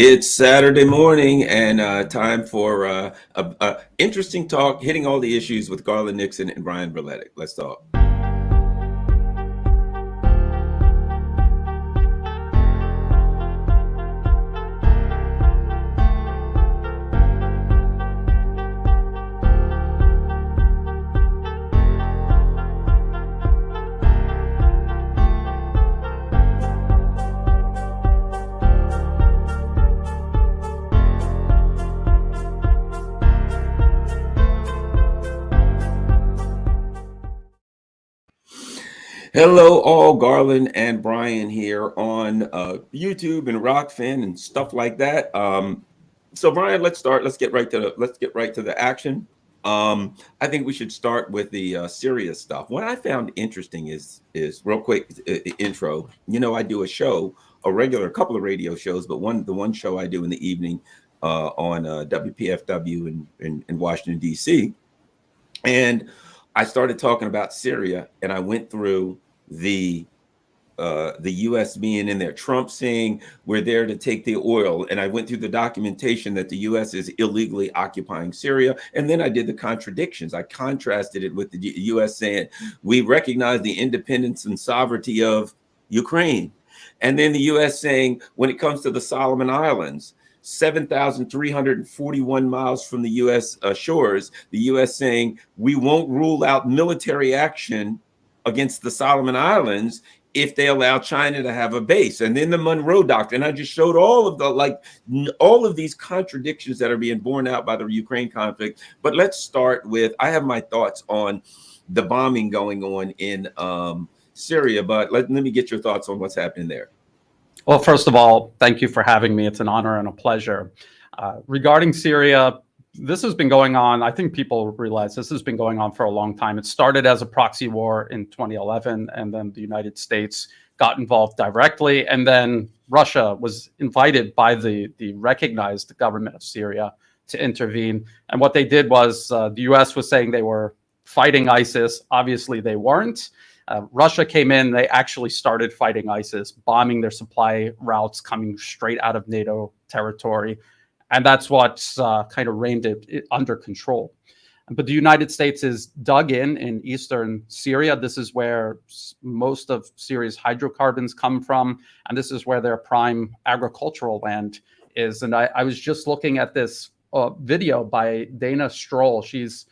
It's Saturday morning and time for a interesting talk, hitting all the issues with Garland Nixon and Brian Berletic. Let's talk. Hello, all. Garland and Brian here on YouTube and Rockfin and stuff like that. So, Brian, let's start. Let's get right to the action. I think we should start with the Syria stuff. What I found interesting is real quick intro. You know, I do a regular couple of radio shows, but the one show I do in the evening on WPFW in Washington D.C. And I started talking about Syria, and I went through the U.S. being in there, Trump saying we're there to take the oil, and I went through the documentation that the U.S. is illegally occupying Syria, and then I did the contradictions. I contrasted it with the U.S. saying we recognize the independence and sovereignty of Ukraine, and then the U.S. saying when it comes to the Solomon Islands, 7,341 miles from the U.S. Shores, the U.S. saying we won't rule out military action against the Solomon Islands if they allow China to have a base. And then the Monroe Doctrine. I just showed all of these contradictions that are being borne out by the Ukraine conflict. But let's start with, I have my thoughts on the bombing going on in Syria, but let me get your thoughts on what's happening there. Well, first of all, thank you for having me. It's an honor and a pleasure. Regarding Syria, this has been going on. I think people realize this has been going on for a long time. It started as a proxy war in 2011, and then the United States got involved directly. And then Russia was invited by the recognized government of Syria to intervene. And what they did was the US was saying they were fighting ISIS. Obviously, they weren't. Russia came in, they actually started fighting ISIS, bombing their supply routes coming straight out of NATO territory. And that's what's kind of reined it under control. But the United States is dug in eastern Syria. This is where most of Syria's hydrocarbons come from. And this is where their prime agricultural land is. And I was just looking at this video by Dana Stroll. She's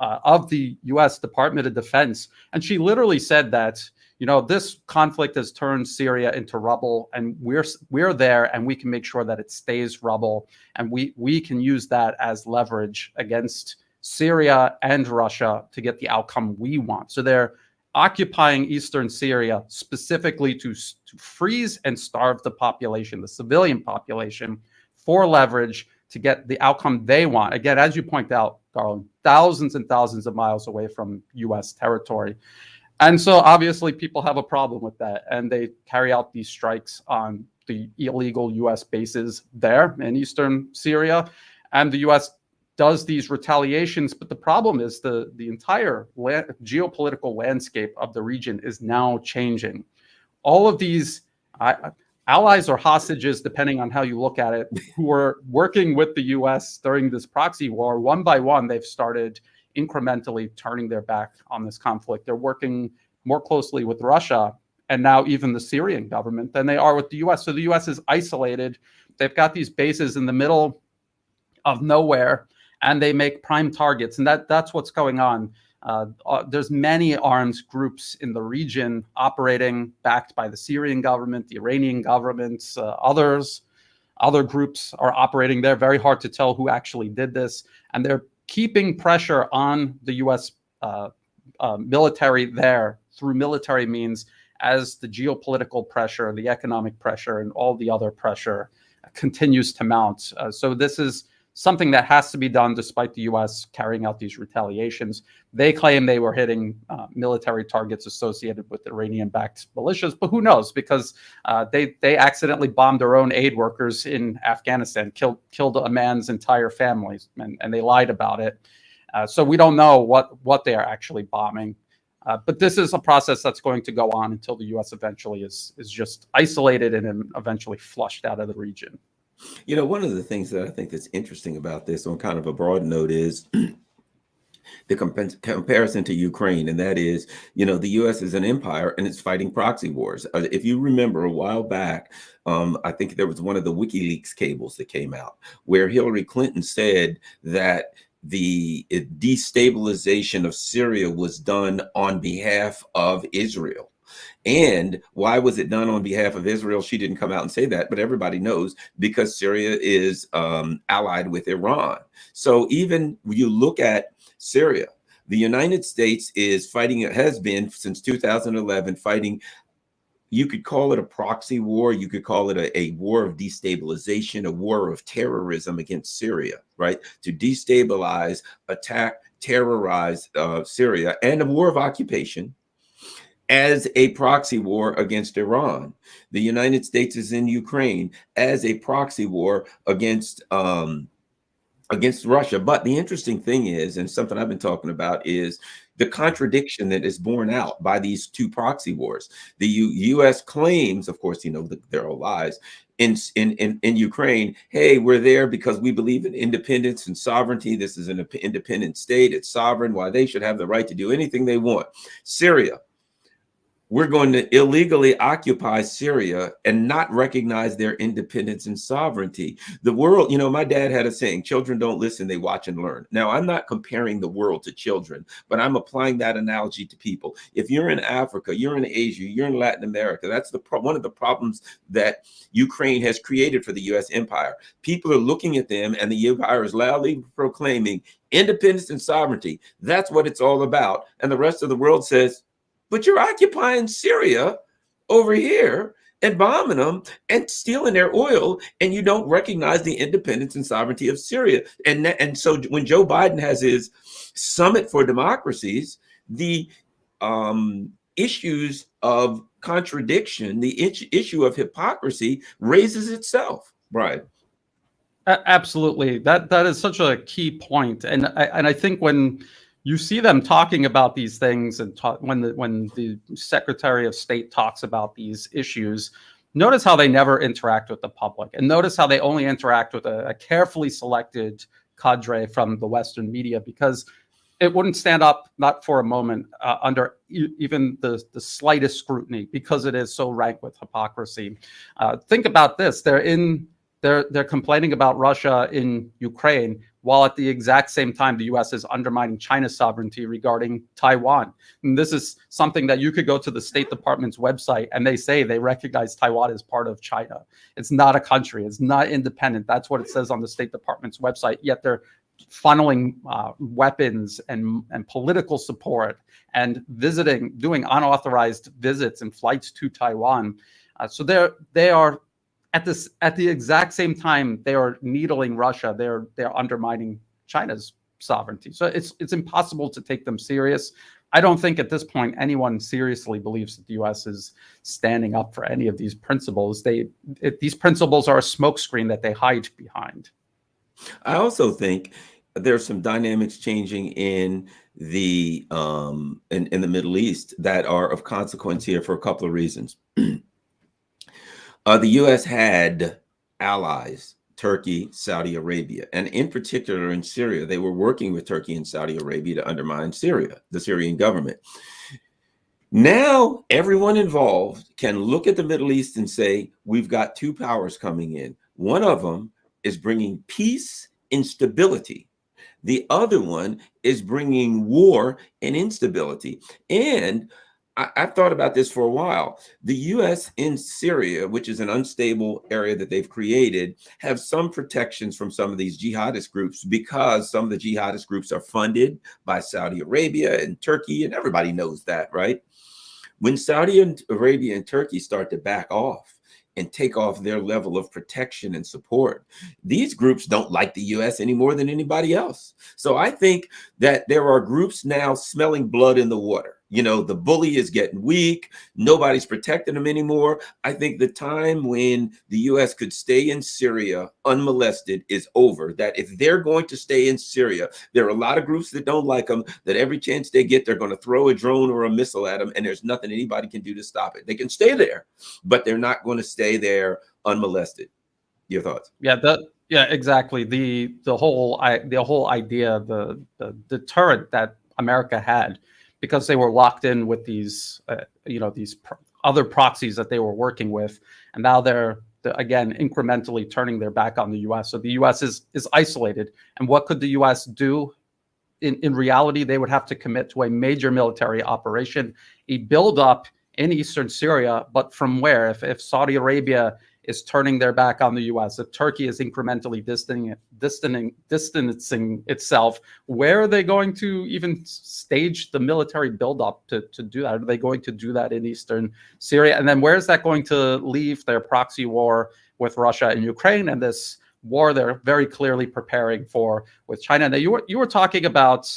of the U.S. Department of Defense. And she literally said that, you know, this conflict has turned Syria into rubble, and we're there, and we can make sure that it stays rubble. And we can use that as leverage against Syria and Russia to get the outcome we want. So they're occupying eastern Syria specifically to freeze and starve the population, the civilian population, for leverage to get the outcome they want. Again, as you point out, Garland, thousands and thousands of miles away from U.S. territory. And so obviously people have a problem with that. And they carry out these strikes on the illegal U.S. bases there in eastern Syria. And the U.S. does these retaliations. But the problem is the entire geopolitical landscape of the region is now changing. All of these allies or hostages, depending on how you look at it, who were working with the U.S. during this proxy war, one by one, they've started incrementally turning their back on this conflict. They're working more closely with Russia and now even the Syrian government than they are with the U.S. So the U.S. is isolated. They've got these bases in the middle of nowhere, and they make prime targets. And that's what's going on. There's many armed groups in the region operating, backed by the Syrian government, the Iranian governments, other groups are operating there. Very hard to tell who actually did this. And they're keeping pressure on the U.S. Military there through military means as the geopolitical pressure, the economic pressure, and all the other pressure continues to mount. So this is something that has to be done despite the U.S. carrying out these retaliations. They claim they were hitting military targets associated with Iranian-backed militias, but who knows? Because they accidentally bombed their own aid workers in Afghanistan, killed a man's entire family, and they lied about it. So we don't know what they are actually bombing. But this is a process that's going to go on until the U.S. eventually is just isolated and then eventually flushed out of the region. You know, one of the things that I think that's interesting about this on kind of a broad note is the comparison to Ukraine, and that is, you know, the U.S. is an empire and it's fighting proxy wars. If you remember a while back, I think there was one of the WikiLeaks cables that came out where Hillary Clinton said that the destabilization of Syria was done on behalf of Israel. And why was it done on behalf of Israel? She didn't come out and say that, but everybody knows because Syria is allied with Iran. So even when you look at Syria, the United States is fighting, it has been since 2011, fighting. You could call it a proxy war. You could call it a war of destabilization, a war of terrorism against Syria, right? To destabilize, attack, terrorize Syria, and a war of occupation as a proxy war against Iran. The United States is in Ukraine as a proxy war against Russia. But the interesting thing is, and something I've been talking about, is the contradiction that is borne out by these two proxy wars. The U.S. claims, of course, you know, they're all lies, in Ukraine, hey, we're there because we believe in independence and sovereignty. This is an independent state. It's sovereign. Why they should have the right to do anything they want. Syria, we're going to illegally occupy Syria and not recognize their independence and sovereignty. The world, you know, my dad had a saying, children don't listen, they watch and learn. Now, I'm not comparing the world to children, but I'm applying that analogy to people. If you're in Africa, you're in Asia, you're in Latin America, that's one of the problems that Ukraine has created for the U.S. empire. People are looking at them and the empire is loudly proclaiming independence and sovereignty. That's what it's all about. And the rest of the world says, but you're occupying Syria over here and bombing them and stealing their oil, and you don't recognize the independence and sovereignty of Syria. And so when Joe Biden has his summit for democracies, the issues of contradiction, the issue of hypocrisy raises itself, Brian. Absolutely. That is such a key point. And I think when you see them talking about these things and when the Secretary of State talks about these issues, notice how they never interact with the public, and notice how they only interact with a carefully selected cadre from the Western media, because it wouldn't stand up, not for a moment, under even the slightest scrutiny, because it is so rank with hypocrisy. Think about this: they're complaining about Russia in Ukraine, while at the exact same time, the U.S. is undermining China's sovereignty regarding Taiwan. And this is something that you could go to the State Department's website and they say they recognize Taiwan as part of China. It's not a country. It's not independent. That's what it says on the State Department's website. Yet they're funneling weapons and political support and doing unauthorized visits and flights to Taiwan. So they are at the exact same time they are needling Russia. They're undermining China's sovereignty. So it's impossible to take them serious. I don't think at this point anyone seriously believes that the U.S. is standing up for any of these principles. These principles are a smokescreen that they hide behind. I also think there's some dynamics changing in the in the Middle East that are of consequence here for a couple of reasons. The U.S. had allies, Turkey, Saudi Arabia, and in particular in Syria, they were working with Turkey and Saudi Arabia to undermine Syria, the Syrian government. Now, everyone involved can look at the Middle East and say, we've got two powers coming in. One of them is bringing peace and stability. The other one is bringing war and instability. And I've thought about this for a while. The U.S. in Syria, which is an unstable area that they've created, have some protections from some of these jihadist groups because some of the jihadist groups are funded by Saudi Arabia and Turkey, and everybody knows that, right? When Saudi Arabia and Turkey start to back off and take off their level of protection and support, these groups don't like the U.S. any more than anybody else. So I think that there are groups now smelling blood in the water. You know, the bully is getting weak. Nobody's protecting them anymore. I think the time when the U.S. could stay in Syria unmolested is over. That if they're going to stay in Syria, there are a lot of groups that don't like them, that every chance they get, they're going to throw a drone or a missile at them, and there's nothing anybody can do to stop it. They can stay there, but they're not going to stay there unmolested. Your thoughts? Yeah, exactly. The whole idea, the deterrent that America had, because they were locked in with these other proxies that they were working with, and now they're again incrementally turning their back on the U.S. So the U.S. is isolated, and what could the U.S. do? In reality, they would have to commit to a major military operation, a buildup in eastern Syria. But from where? If Saudi Arabia is turning their back on the U.S., if Turkey is incrementally distancing itself, where are they going to even stage the military buildup to do that? Are they going to do that in eastern Syria? And then where is that going to leave their proxy war with Russia and Ukraine, and this war they're very clearly preparing for with China? Now, you were talking about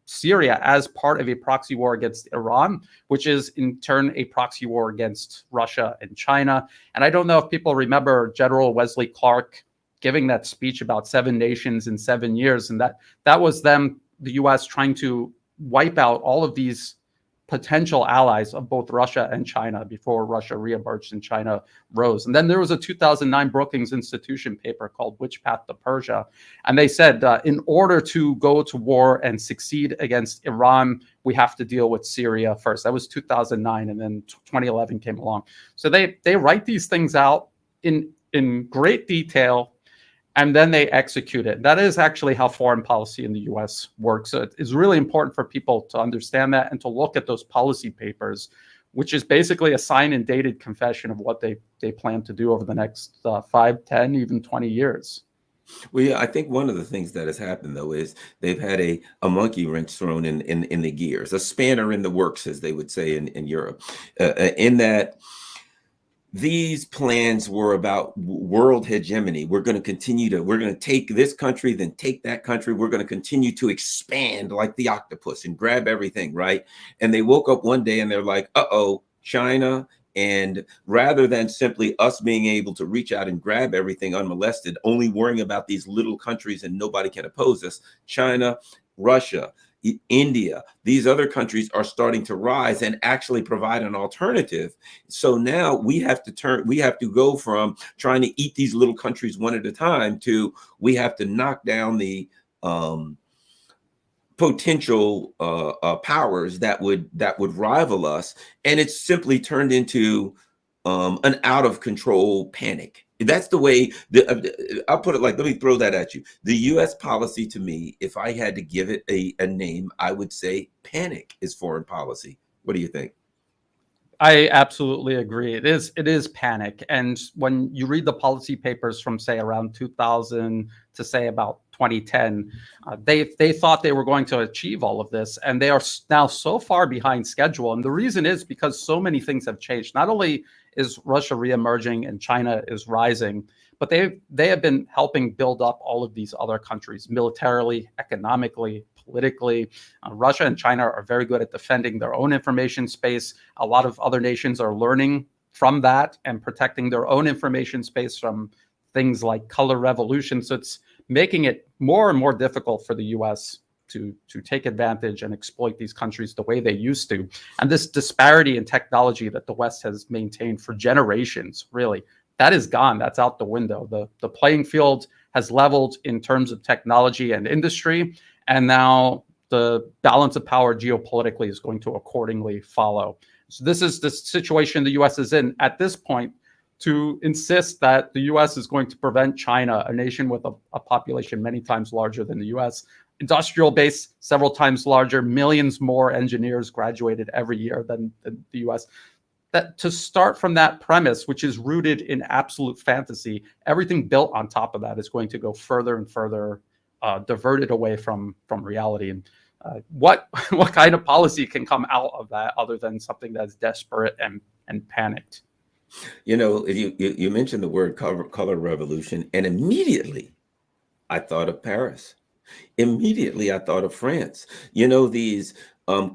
Syria as part of a proxy war against Iran, which is in turn a proxy war against Russia and China. And I don't know if people remember General Wesley Clark giving that speech about 7 nations in 7 years, and that was them, the U.S., trying to wipe out all of these potential allies of both Russia and China before Russia reemerged and China rose. And then there was a 2009 Brookings Institution paper called Which Path to Persia? And they said, in order to go to war and succeed against Iran, we have to deal with Syria first. That was 2009, and then 2011 came along. So they write these things out in great detail, and then they execute it. That is actually how foreign policy in the U.S. works. So it's really important for people to understand that and to look at those policy papers, which is basically a signed and dated confession of what they plan to do over the next 5, 10, even 20 years. Well, yeah, I think one of the things that has happened, though, is they've had a monkey wrench thrown in the gears, a spanner in the works, as they would say in Europe, in that these plans were about world hegemony. We're going to take this country, then take that country. We're going to continue to expand like the octopus and grab everything, right? And they woke up one day and they're like, uh-oh, China. And rather than simply us being able to reach out and grab everything unmolested, only worrying about these little countries and nobody can oppose us, China, Russia, India, these other countries are starting to rise and actually provide an alternative. So now we have to go from trying to eat these little countries one at a time to we have to knock down the potential powers that would rival us. And it's simply turned into an out of control panic. That's the way I'll put it. Like, let me throw that at you. The U.S. policy, to me, if I had to give it a name, I would say panic is foreign policy. What do you think? I absolutely agree. It is panic. And when you read the policy papers from, say, around 2000 to, say, about 2010, they thought they were going to achieve all of this, and they are now so far behind schedule. And the reason is because so many things have changed. Not only is Russia reemerging and China is rising, but they have been helping build up all of these other countries militarily, economically, politically. Russia and China are very good at defending their own information space. A lot of other nations are learning from that and protecting their own information space from things like color revolution. So it's making it more and more difficult for the U.S. to take advantage and exploit these countries the way they used to. And this disparity in technology that the West has maintained for generations, really, that is gone. That's out the window. The playing field has leveled in terms of technology and industry, and now the balance of power geopolitically is going to accordingly follow. So this is the situation the U.S. is in at this point. To insist that the U.S. is going to prevent China, a nation with a population many times larger than the U.S., industrial base several times larger, millions more engineers graduated every year than the U.S., that to start from that premise, which is rooted in absolute fantasy, everything built on top of that is going to go further and further diverted away from reality. And what kind of policy can come out of that other than something that's desperate and panicked? You know, you mentioned the word color revolution, and immediately I thought of Paris. Immediately I thought of France. You know, these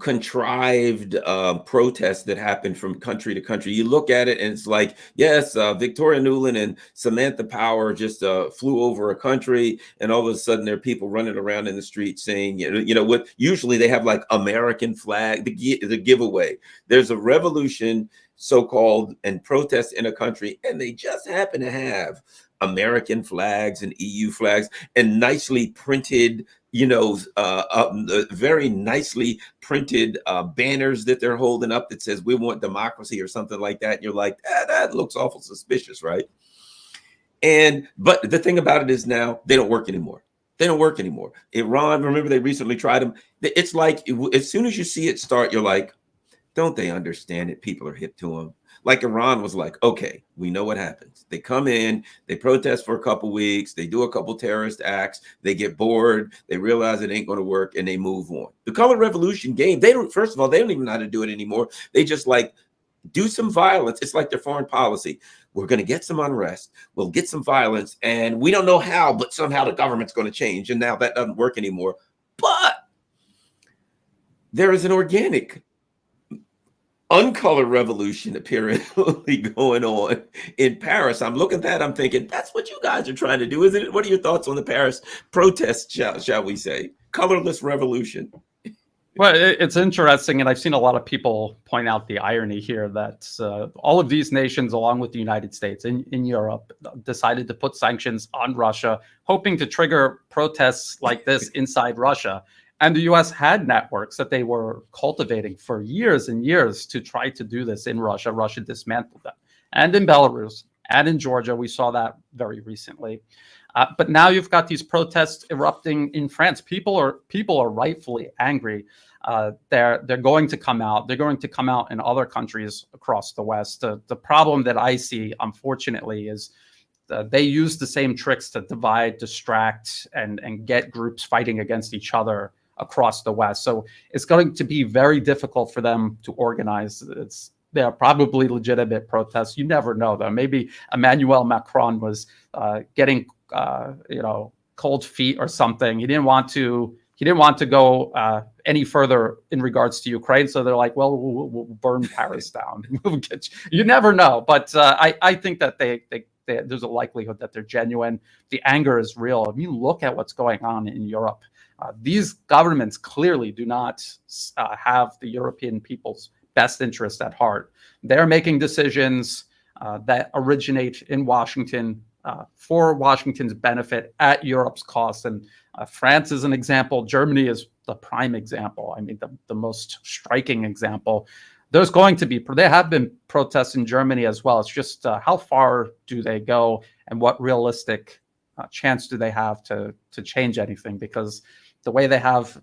contrived protests that happen from country to country. You look at it and it's like, yes, Victoria Nuland and Samantha Power just flew over a country, and all of a sudden there are people running around in the street saying, you know what? Usually they have like American flag, the giveaway. There's a revolution, so-called, and protest in a country, and they just happen to have American flags and EU flags and nicely printed, very nicely printed banners that they're holding up that says we want democracy or something like that. And you're like, that looks awful suspicious, right? But the thing about it is now they don't work anymore. They don't work anymore. Iran, remember they recently tried them. It's like as soon as you see it start, you're like, don't they understand it? People are hip to them. Like Iran was like, okay, we know what happens. They come in, they protest for a couple weeks, they do a couple terrorist acts, they get bored, they realize it ain't going to work, and they move on. The color revolution game, first of all, they don't even know how to do it anymore. They just like do some violence. It's like their foreign policy. We're going to get some unrest. We'll get some violence, and we don't know how, but somehow the government's going to change. And now that doesn't work anymore. But there is an organic uncolored revolution apparently going on in Paris. I'm looking at that. I'm thinking, that's what you guys are trying to do, isn't it? What are your thoughts on the Paris protests, shall we say? Colorless revolution. Well, it's interesting, and I've seen a lot of people point out the irony here that all of these nations, along with the United States in Europe, decided to put sanctions on Russia, hoping to trigger protests like this inside Russia. And the U.S. had networks that they were cultivating for years and years to try to do this in Russia. Russia dismantled them. And in Belarus and in Georgia, we saw that very recently. But now you've got these protests erupting in France. People are rightfully angry. They're going to come out. They're going to come out in other countries across the West. The problem that I see, unfortunately, is they use the same tricks to divide, distract, and get groups fighting against each other across the West. So it's going to be very difficult for them to organize. There are probably legitimate protests. You never know, though. Maybe Emmanuel Macron was getting cold feet or something. He didn't want to go any further in regards to Ukraine. So they're like, well, we'll burn Paris down. You never know. But I think that there's a likelihood that they're genuine. The anger is real. If you look at what's going on in Europe, these governments clearly do not have the European people's best interest at heart. They're making decisions that originate in Washington for Washington's benefit at Europe's cost. And France is an example. Germany is the prime example. I mean, the most striking example. There have been protests in Germany as well. It's just how far do they go, and what realistic chance do they have to change anything? Because the way they have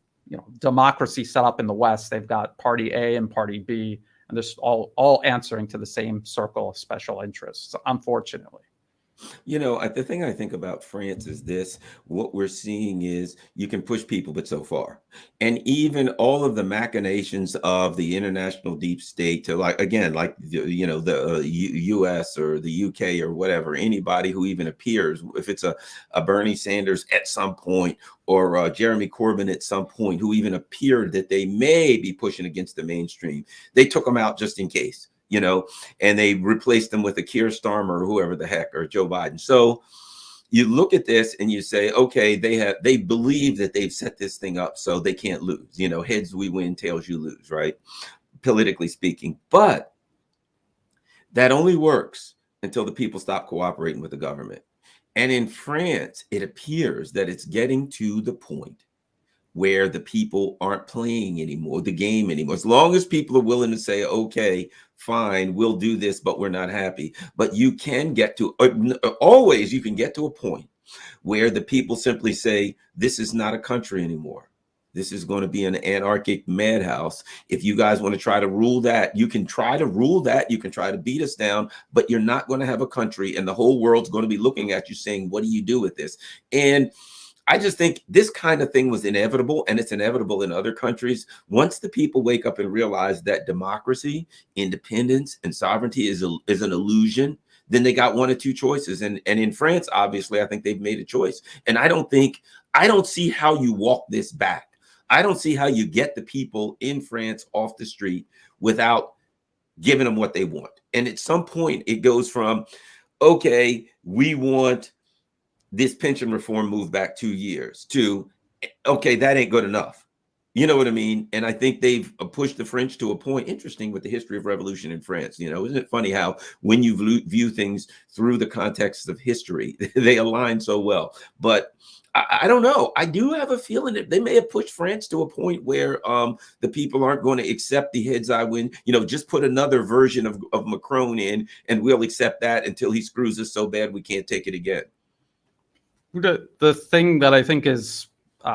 democracy set up in the West, they've got Party A and Party B, and they're all answering to the same circle of special interests, unfortunately. The thing I think about France is this. What we're seeing is you can push people, but so far. And even all of the machinations of the international deep state to the US or the UK or whatever, anybody who even appears, if it's a Bernie Sanders at some point or Jeremy Corbyn at some point, who even appeared that they may be pushing against the mainstream, they took them out just in case. And they replaced them with a Keir Starmer or whoever the heck, or Joe Biden. So you look at this and you say, okay, they believe that they've set this thing up so they can't lose. Heads we win, tails you lose, right? Politically speaking. But that only works until the people stop cooperating with the government. And in France, it appears that it's getting to the point where the people aren't playing the game anymore. As long as people are willing to say, okay, fine, we'll do this, but we're not happy. But you can get to, always you can get to a point where the people simply say, this is not a country anymore. This is going to be an anarchic madhouse. If you guys want to try to rule that, you can try to rule that. You can try to beat us down, but you're not going to have a country, and the whole world's going to be looking at you saying, what do you do with this? And I just think this kind of thing was inevitable, and it's inevitable in other countries. Once the people wake up and realize that democracy, independence, and sovereignty is an illusion, then they got one or two choices. And in France, obviously, I think they've made a choice. And I don't see how you walk this back. I don't see how you get the people in France off the street without giving them what they want. And at some point, it goes from, okay, we want this pension reform moved back 2 years, to, okay, that ain't good enough. You know what I mean? And I think they've pushed the French to a point. Interesting with the history of revolution in France. You know, isn't it funny how when you view things through the context of history, they align so well. But I don't know. I do have a feeling that they may have pushed France to a point where the people aren't going to accept the heads I win. You know, just put another version of Macron in, and we'll accept that until he screws us so bad we can't take it again. The thing that I think is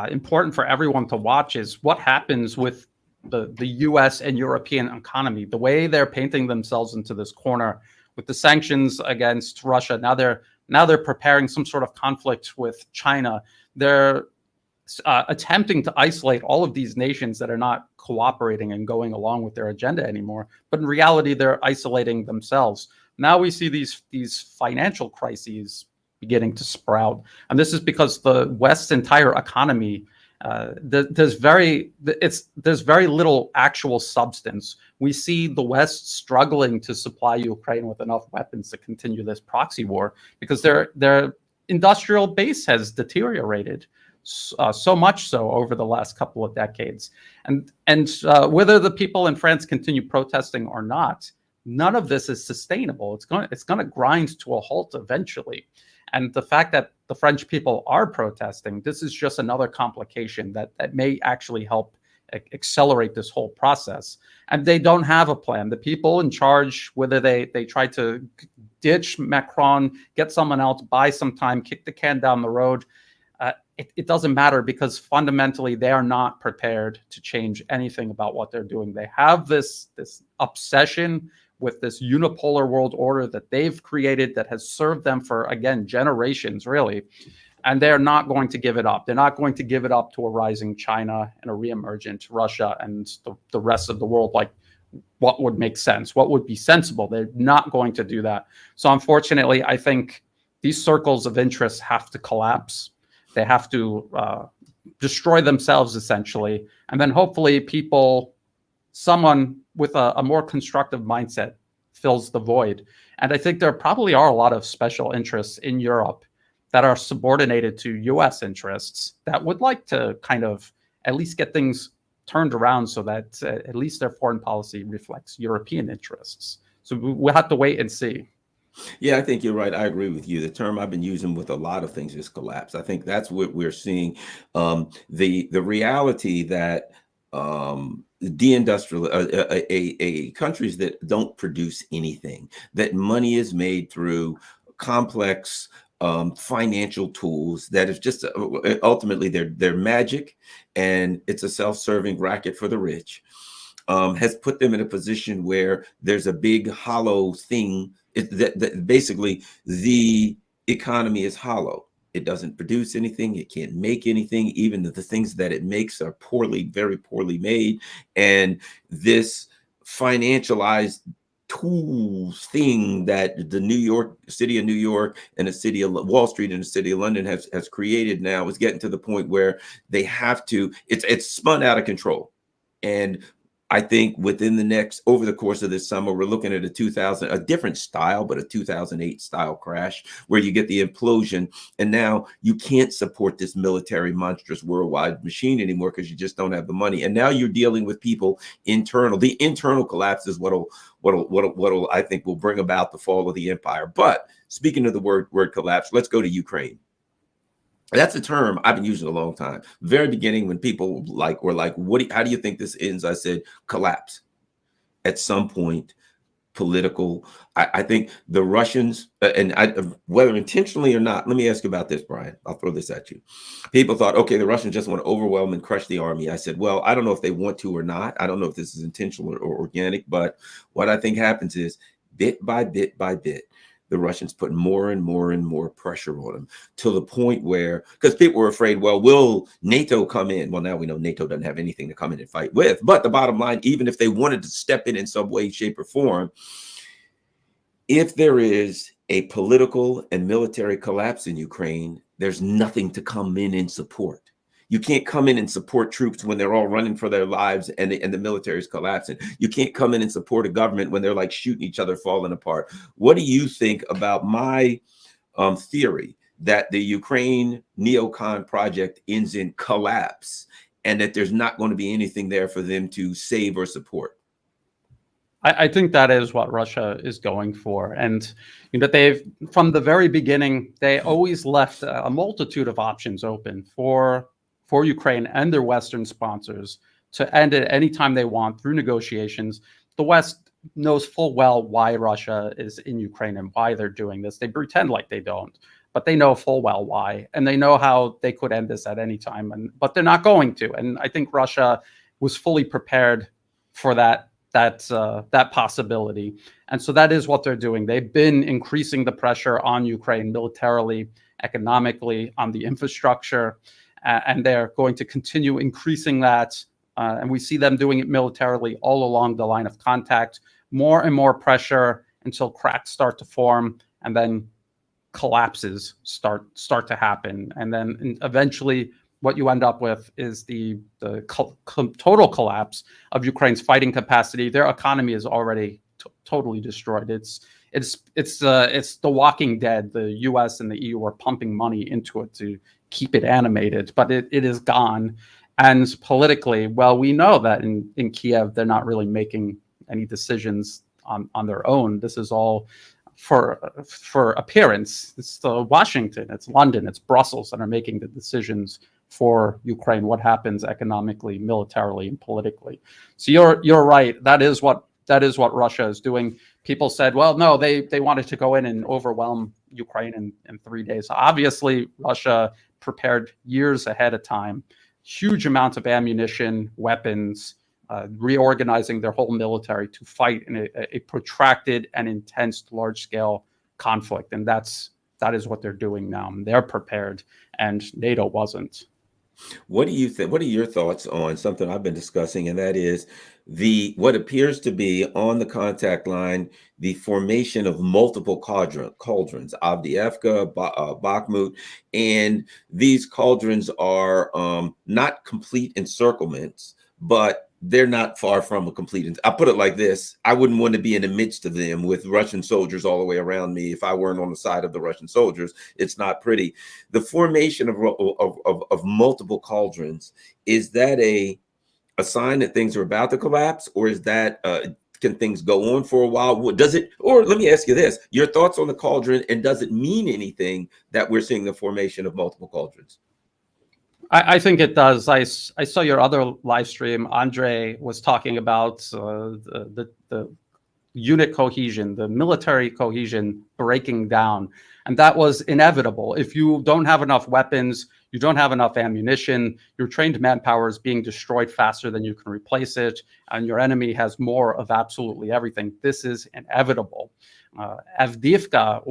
important for everyone to watch is what happens with the U.S. and European economy. The way they're painting themselves into this corner with the sanctions against Russia. Now they're preparing some sort of conflict with China. They're attempting to isolate all of these nations that are not cooperating and going along with their agenda anymore. But in reality, they're isolating themselves. Now we see these financial crises beginning to sprout, and this is because the West's entire economy there's very little actual substance. We see the West struggling to supply Ukraine with enough weapons to continue this proxy war because their industrial base has deteriorated so much so over the last couple of decades, and whether the people in France continue protesting or not, none of this is sustainable. It's going to grind to a halt eventually. And the fact that the French people are protesting, this is just another complication that may actually help accelerate this whole process. And they don't have a plan. The people in charge, whether they try to ditch Macron, get someone else, buy some time, kick the can down the road, it doesn't matter, because fundamentally they are not prepared to change anything about what they're doing. They have this obsession with this unipolar world order that they've created that has served them for, again, generations, really. And they're not going to give it up. They're not going to give it up to a rising China and a reemergent Russia and the rest of the world. Like, what would make sense? What would be sensible? They're not going to do that. So unfortunately, I think these circles of interest have to collapse. They have to destroy themselves, essentially. And then hopefully someone with a more constructive mindset fills the void. And I think there probably are a lot of special interests in Europe that are subordinated to US interests that would like to kind of at least get things turned around so that at least their foreign policy reflects European interests. So we'll have to wait and see. Yeah, I think you're right. I agree with you. The term I've been using with a lot of things is collapse. I think that's what we're seeing. The reality that deindustrial countries that don't produce anything, that money is made through complex financial tools that is just ultimately they're magic, and it's a self-serving racket for the rich, has put them in a position where there's a big hollow thing that basically the economy is hollow. It doesn't produce anything. It can't make anything. Even the things that it makes are very poorly made. And this financialized tools thing that the city of New York and the city of Wall Street and the city of London has created now is getting to the point where they have to, it's spun out of control. And I think over the course of this summer, we're looking at a different style, but a 2008 style crash where you get the implosion. And now you can't support this military monstrous worldwide machine anymore because you just don't have the money. And now you're dealing with people internal. The internal collapse is what'll I think will bring about the fall of the empire. But speaking of the word collapse, let's go to Ukraine. That's a term I've been using a long time. Very beginning, when people were like, how do you think this ends? I said, collapse. At some point, political. I think the Russians, whether intentionally or not, let me ask you about this, Brian. I'll throw this at you. People thought, okay, the Russians just want to overwhelm and crush the army. I said, well, I don't know if they want to or not. I don't know if this is intentional or organic, but what I think happens is bit by bit by bit, the Russians put more and more and more pressure on them to the point where, because people were afraid, well, will NATO come in? Well, now we know NATO doesn't have anything to come in and fight with. But the bottom line, even if they wanted to step in some way, shape, or form, if there is a political and military collapse in Ukraine, there's nothing to come in and support. You can't come in and support troops when they're all running for their lives and the military is collapsing. You can't come in and support a government when they're like shooting each other, falling apart. What do you think about my theory that the Ukraine neocon project ends in collapse and that there's not going to be anything there for them to save or support. I think that is what Russia is going for. And they've, from the very beginning, they always left a multitude of options open for Ukraine and their Western sponsors to end it anytime they want through negotiations. The West knows full well why Russia is in Ukraine and why they're doing this. They pretend like they don't, but they know full well why, and they know how they could end this at any time, but they're not going to. And I think Russia was fully prepared for that possibility. And so that is what they're doing. They've been increasing the pressure on Ukraine militarily, economically, on the infrastructure, and they're going to continue increasing that. And we see them doing it militarily all along the line of contact, more and more pressure until cracks start to form, and then collapses start to happen. And then eventually what you end up with is the total collapse of Ukraine's fighting capacity. Their economy is already totally destroyed. It's the Walking Dead. The U.S. and the EU are pumping money into it to keep it animated, but it is gone. And politically, well, we know that in Kiev, they're not really making any decisions on their own. This is all for appearance. It's Washington, it's London, it's Brussels that are making the decisions for Ukraine, what happens economically, militarily, and politically. So you're right. That is what Russia is doing. People said, well, no, they wanted to go in and overwhelm Ukraine in 3 days. Obviously, Russia prepared years ahead of time, huge amounts of ammunition, weapons, reorganizing their whole military to fight in a protracted and intense, large-scale conflict. And that is what they're doing now. They're prepared, and NATO wasn't. What do you think? What are your thoughts on something I've been discussing, and that is what appears to be on the contact line, the formation of multiple cauldrons, Avdiivka, Bakhmut, and these cauldrons are not complete encirclements, but they're not far from a complete. I put it like this: I wouldn't want to be in the midst of them with Russian soldiers all the way around me. If I weren't on the side of the Russian soldiers, it's not pretty. The formation of multiple cauldrons, is that a sign that things are about to collapse, or is that can things go on for a while? Does it? Or let me ask you this: your thoughts on the cauldron, and does it mean anything that we're seeing the formation of multiple cauldrons? I think it does. I saw your other live stream. Andre was talking about the unit cohesion, the military cohesion breaking down. And that was inevitable. If you don't have enough weapons, you don't have enough ammunition, your trained manpower is being destroyed faster than you can replace it, and your enemy has more of absolutely everything. This is inevitable. Avdiivka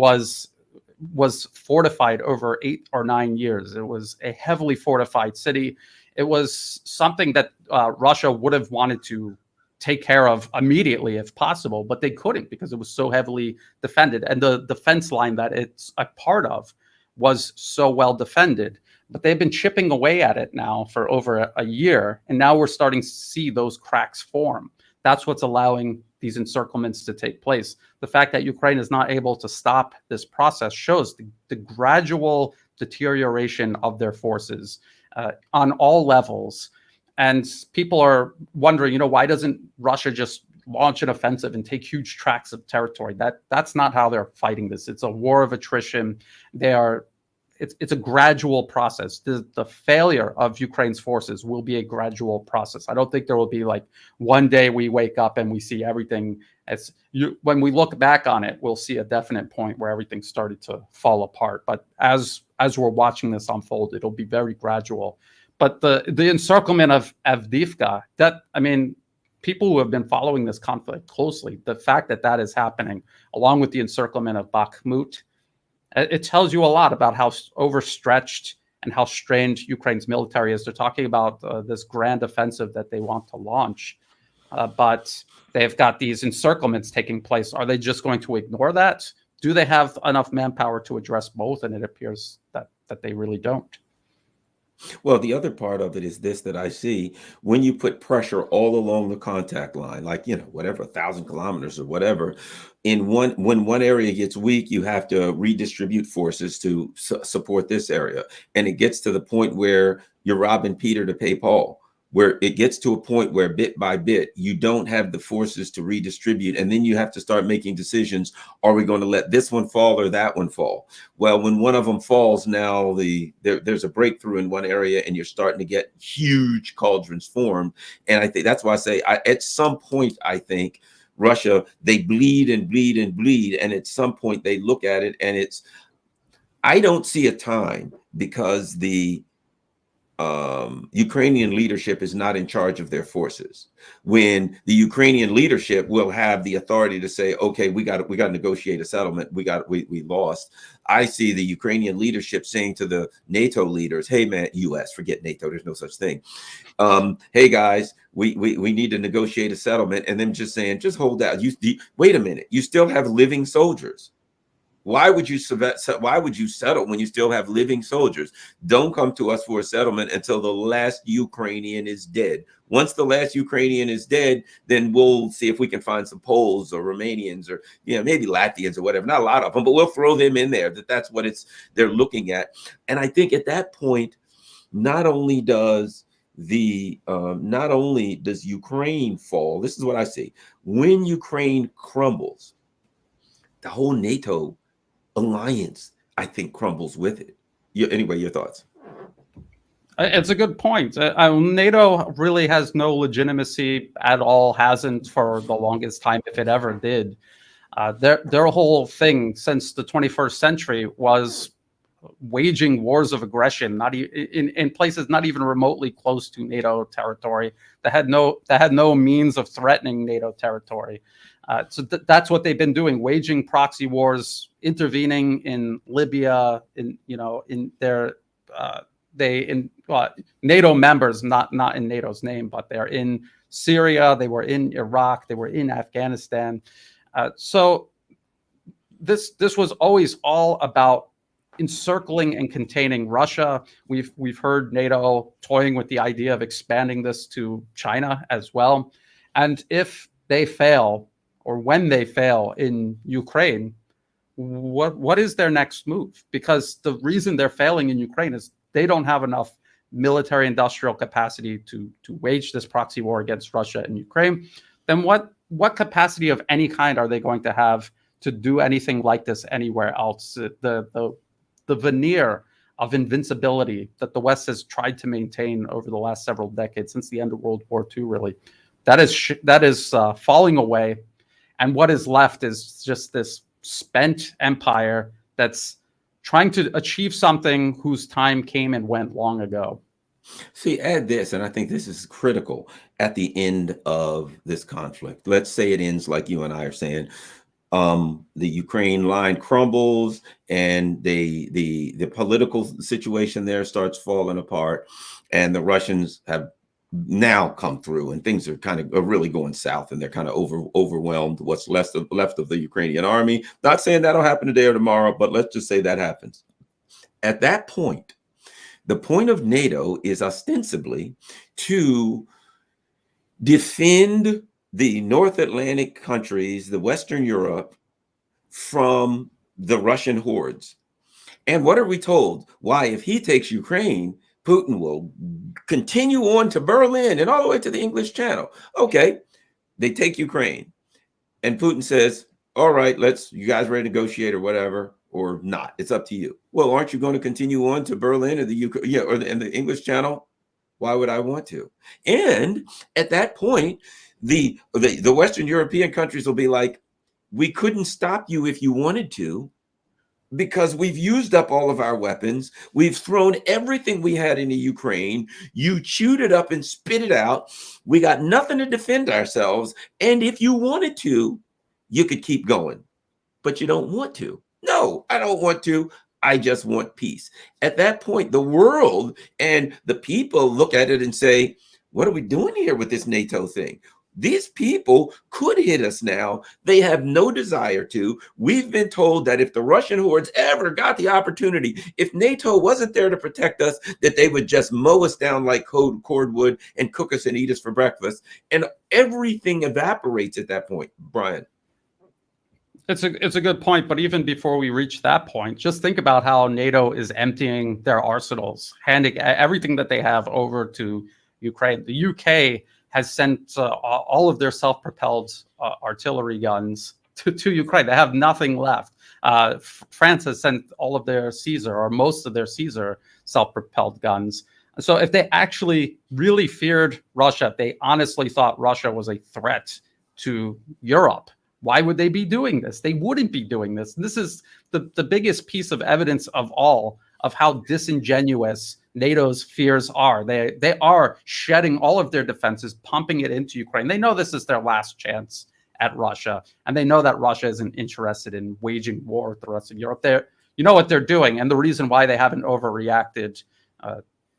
was fortified over 8 or 9 years. It was a heavily fortified city. It was something that Russia would have wanted to take care of immediately if possible, but they couldn't because it was so heavily defended. And the defense line that it's a part of was so well defended. But they've been chipping away at it now for over a year, and now we're starting to see those cracks form. That's what's allowing these encirclements to take place. The fact that Ukraine is not able to stop this process shows the gradual deterioration of their forces on all levels. And people are wondering, why doesn't Russia just launch an offensive and take huge tracts of territory? That's not how they're fighting this. It's a war of attrition. It's a gradual process. The failure of Ukraine's forces will be a gradual process. I don't think there will be like one day we wake up and we see everything. When we look back on it, we'll see a definite point where everything started to fall apart. But as we're watching this unfold, it'll be very gradual. But the encirclement of Avdiivka, people who have been following this conflict closely, the fact that is happening, along with the encirclement of Bakhmut, it tells you a lot about how overstretched and how strained Ukraine's military is. They're talking about this grand offensive that they want to launch, but they've got these encirclements taking place. Are they just going to ignore that? Do they have enough manpower to address both? And it appears that they really don't. Well, the other part of it is this that I see: when you put pressure all along the contact line, like, whatever, 1,000 kilometers or whatever, when one area gets weak, you have to redistribute forces to support this area. And it gets to the point where you're robbing Peter to pay Paul. where it gets to a point where bit by bit, you don't have the forces to redistribute. And then you have to start making decisions. Are we going to let this one fall or that one fall? Well, when one of them falls, now there's a breakthrough in one area and you're starting to get huge cauldrons formed. And I think that's why I say at some point, I think Russia, they bleed and bleed and bleed. And at some point they look at it and I don't see a time, because the Ukrainian leadership is not in charge of their forces, when the Ukrainian leadership will have the authority to say, okay, we got to negotiate a settlement. We lost. I see the Ukrainian leadership saying to the NATO leaders, hey man, US, forget NATO, there's no such thing. Hey guys, we need to negotiate a settlement, and them just saying, just hold out. Wait a minute, you still have living soldiers. Why would you settle when you still have living soldiers? Don't come to us for a settlement until the last Ukrainian is dead. Once the last Ukrainian is dead, then we'll see if we can find some Poles or Romanians or maybe Latvians or whatever. Not a lot of them, but we'll throw them in there. That's what they're looking at. And I think at that point, not only does Ukraine fall. This is what I see: when Ukraine crumbles, the whole NATO alliance, I think, crumbles with it. Anyway, your thoughts? It's a good point. NATO really has no legitimacy at all, hasn't for the longest time, if it ever did. Their whole thing since the 21st century was waging wars of aggression, not in places not even remotely close to NATO territory, that had no means of threatening NATO territory. So that's what they've been doing, waging proxy wars, intervening in Libya, NATO members, not in NATO's name, but they're in Syria, they were in Iraq, they were in Afghanistan. So this was always all about encircling and containing Russia. We've heard NATO toying with the idea of expanding this to China as well. And if they fail, or when they fail in Ukraine, what is their next move? Because the reason they're failing in Ukraine is they don't have enough military industrial capacity to wage this proxy war against Russia and Ukraine. Then what capacity of any kind are they going to have to do anything like this anywhere else? The veneer of invincibility that the West has tried to maintain over the last several decades, since the end of World War II, really, that is falling away. And what is left is just this spent empire that's trying to achieve something whose time came and went long ago. See, add this, and I think this is critical at the end of this conflict. Let's say it ends like you and I are saying. The Ukraine line crumbles, and the political situation there starts falling apart, and the Russians have now come through, and things are kind of really going south, and they're kind of overwhelmed. What's left of the Ukrainian army. Not saying that'll happen today or tomorrow, but let's just say that happens. At that point, the point of NATO is ostensibly to defend the North Atlantic countries, the Western Europe, from the Russian hordes. And what are we told? Why, if he takes Ukraine, Putin will continue on to Berlin and all the way to the English Channel. Okay, they take Ukraine, and Putin says, all right, you guys ready to negotiate or whatever, or not? It's up to you. Well, aren't you going to continue on to Berlin or the English Channel? Why would I want to? And at that point, the Western European countries will be like, we couldn't stop you if you wanted to, because we've used up all of our weapons. We've thrown everything we had into Ukraine. You chewed it up and spit it out. We got nothing to defend ourselves. And if you wanted to, you could keep going, but you don't want to. No, I don't want to. I just want peace. At that point, the world and the people look at it and say, what are we doing here with this NATO thing? These people could hit us now. They have no desire to. We've been told that if the Russian hordes ever got the opportunity, if NATO wasn't there to protect us, that they would just mow us down like cordwood and cook us and eat us for breakfast. And everything evaporates at that point, Brian. It's a good point, but even before we reach that point, just think about how NATO is emptying their arsenals, handing everything that they have over to Ukraine. The UK has sent all of their self-propelled artillery guns to Ukraine. They have nothing left. France has sent all of their Caesar, or most of their Caesar self-propelled guns. So if they actually really feared Russia, if they honestly thought Russia was a threat to Europe, why would they be doing this? They wouldn't be doing this. And this is the biggest piece of evidence of all of how disingenuous NATO's fears are. They are shedding all of their defenses, pumping it into Ukraine. They know this is their last chance at Russia, and they know that Russia isn't interested in waging war with the rest of Europe. You know what they're doing, and the reason why they haven't overreacted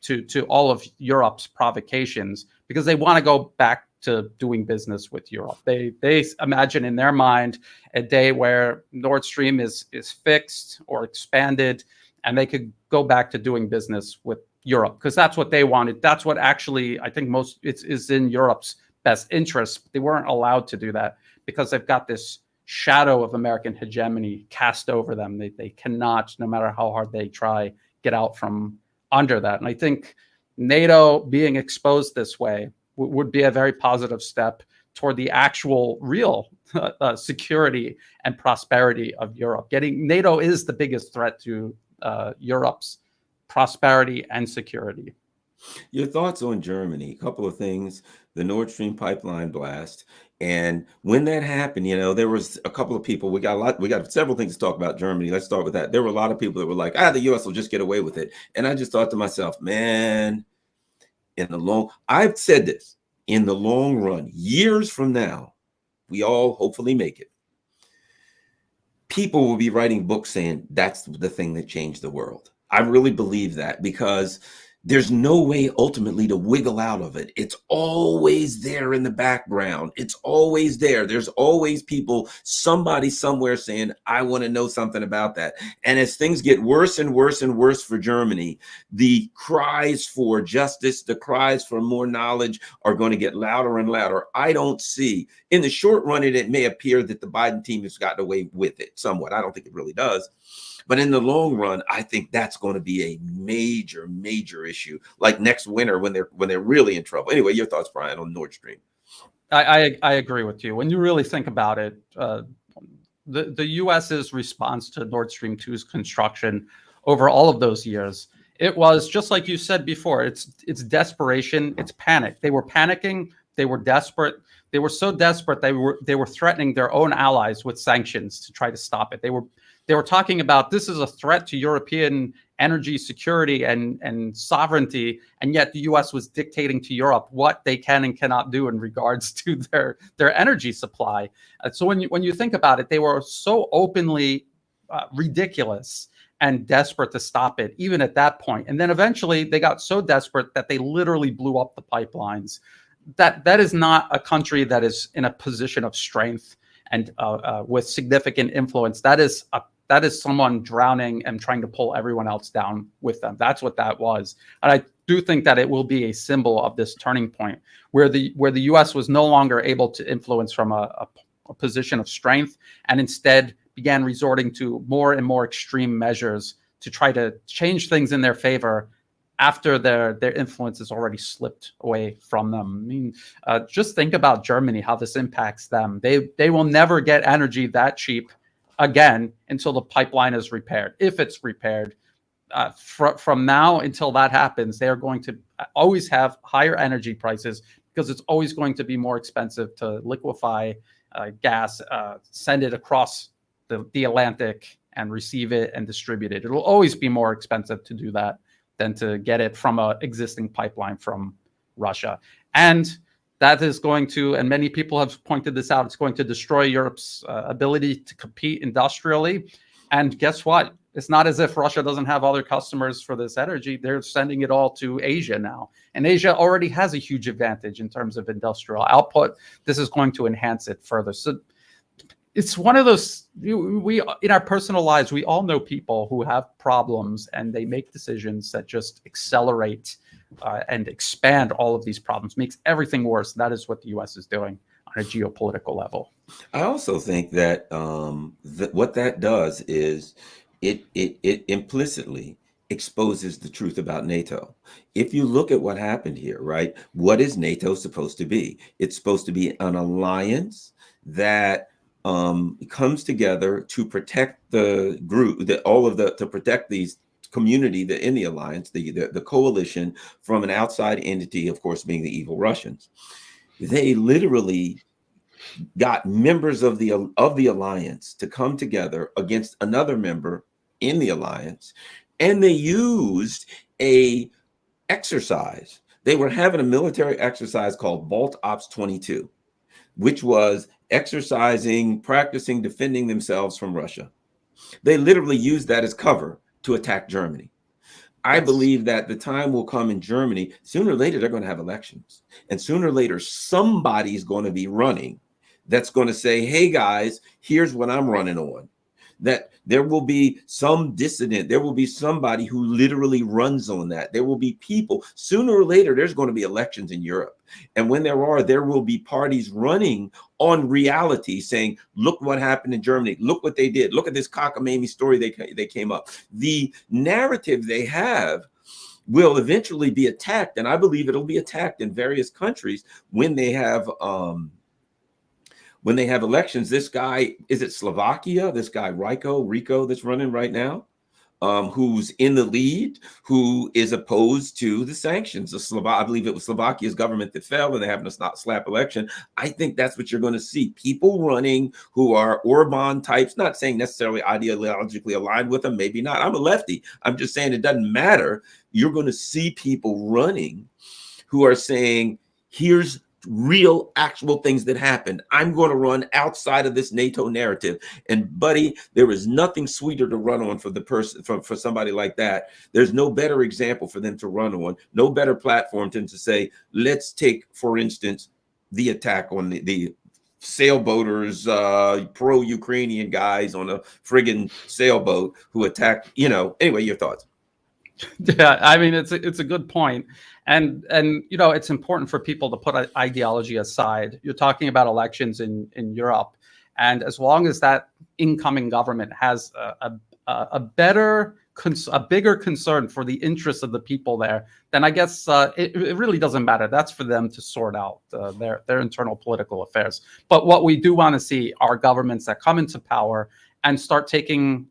to all of Europe's provocations, because they want to go back to doing business with Europe. They imagine in their mind a day where Nord Stream is fixed or expanded, and they could go back to doing business with Europe, because that's what they wanted. That's what actually I think is in Europe's best interest. They weren't allowed to do that because they've got this shadow of American hegemony cast over them. They cannot, no matter how hard they try, get out from under that. And I think NATO being exposed this way would be a very positive step toward the actual real security and prosperity of Europe. NATO is the biggest threat to Europe's prosperity and security. Your thoughts on Germany? A couple of things. The Nord Stream pipeline blast. And when that happened, there was a couple of people. We got several things to talk about Germany. Let's start with that. There were a lot of people that were like, the US will just get away with it. And I just thought to myself, man, I've said this, in the long run, years from now, we all hopefully make it. People will be writing books saying that's the thing that changed the world. I really believe that, because there's no way ultimately to wiggle out of it. It's always there in the background. It's always there. There's always somebody somewhere saying, I want to know something about that. And as things get worse and worse and worse for Germany, the cries for justice, the cries for more knowledge are going to get louder and louder. I don't see, in the short run, it may appear that the Biden team has gotten away with it somewhat. I don't think it really does. But in the long run, I think that's going to be a major, major issue, like next winter when they're really in trouble. Anyway, your thoughts, Brian, on Nord Stream? I agree with you. When you really think about it, the U.S.'s response to Nord Stream 2's construction over all of those years, it was just like you said before. It's desperation. It's panic. They were panicking. They were desperate. They were so desperate they were threatening their own allies with sanctions to try to stop it. They were talking about this is a threat to European energy security and sovereignty, and yet the U.S. was dictating to Europe what they can and cannot do in regards to their energy supply. So when you think about it, they were so openly ridiculous and desperate to stop it, even at that point. And then eventually they got so desperate that they literally blew up the pipelines. That is not a country that is in a position of strength and with significant influence. That is someone drowning and trying to pull everyone else down with them. That's what that was. And I do think that it will be a symbol of this turning point where the U.S. was no longer able to influence from a position of strength, and instead began resorting to more and more extreme measures to try to change things in their favor after their influence has already slipped away from them. I mean, just think about Germany, how this impacts them. They will never get energy that cheap again until the pipeline is repaired. If it's repaired, from now until that happens, they are going to always have higher energy prices, because it's always going to be more expensive to liquefy gas, send it across the Atlantic and receive it and distribute it. It will always be more expensive to do that than to get it from an existing pipeline from Russia. And that is going to, and many people have pointed this out, it's going to destroy Europe's ability to compete industrially. And guess what? It's not as if Russia doesn't have other customers for this energy. They're sending it all to Asia now. And Asia already has a huge advantage in terms of industrial output. This is going to enhance it further. So it's one of those, we in our personal lives, we all know people who have problems and they make decisions that just accelerate and expand all of these problems, makes everything worse. That is what the U.S. is doing on a geopolitical level. I also think that what that does is it implicitly exposes the truth about NATO. If you look at what happened here, right? What is NATO supposed to be? It's supposed to be an alliance that comes together to protect the group, to protect these community that in the alliance, the coalition from an outside entity, of course, being the evil Russians. They literally got members of the alliance to come together against another member in the alliance, and they used a exercise. They were having a military exercise called Vault Ops 22, which was practicing defending themselves from Russia. They literally used that as cover to attack Germany. I believe that the time will come in Germany, sooner or later, they're going to have elections. And sooner or later, somebody's going to be running that's going to say, hey, guys, here's what I'm running on. That there will be some dissident. There will be somebody who literally runs on that. There will be people. Sooner or later, there's going to be elections in Europe. And when there will be parties running on reality saying, look what happened in Germany. Look what they did. Look at this cockamamie story they came up. The narrative they have will eventually be attacked. And I believe it'll be attacked in various countries when they have elections. This guy, is it Slovakia? This guy, Rico, that's running right now, who's in the lead, who is opposed to the sanctions. I believe it was Slovakia's government that fell, and they're having a slap election. I think that's what you're going to see. People running who are Orban types, not saying necessarily ideologically aligned with them, maybe not. I'm a lefty. I'm just saying it doesn't matter. You're going to see people running who are saying, here's real actual things that happened. I'm going to run outside of this NATO narrative. And buddy, there is nothing sweeter to run on for the person, for somebody like that. There's no better example for them to run on, no better platform than to say, let's take, for instance, the attack on the sailboaters, pro-Ukrainian guys on a friggin' sailboat who attacked, anyway, your thoughts. Yeah, I mean, it's a good point. And it's important for people to put ideology aside. You're talking about elections in Europe, and as long as that incoming government has a bigger concern for the interests of the people there, then I guess it really doesn't matter. That's for them to sort out their internal political affairs. But what we do want to see are governments that come into power and start taking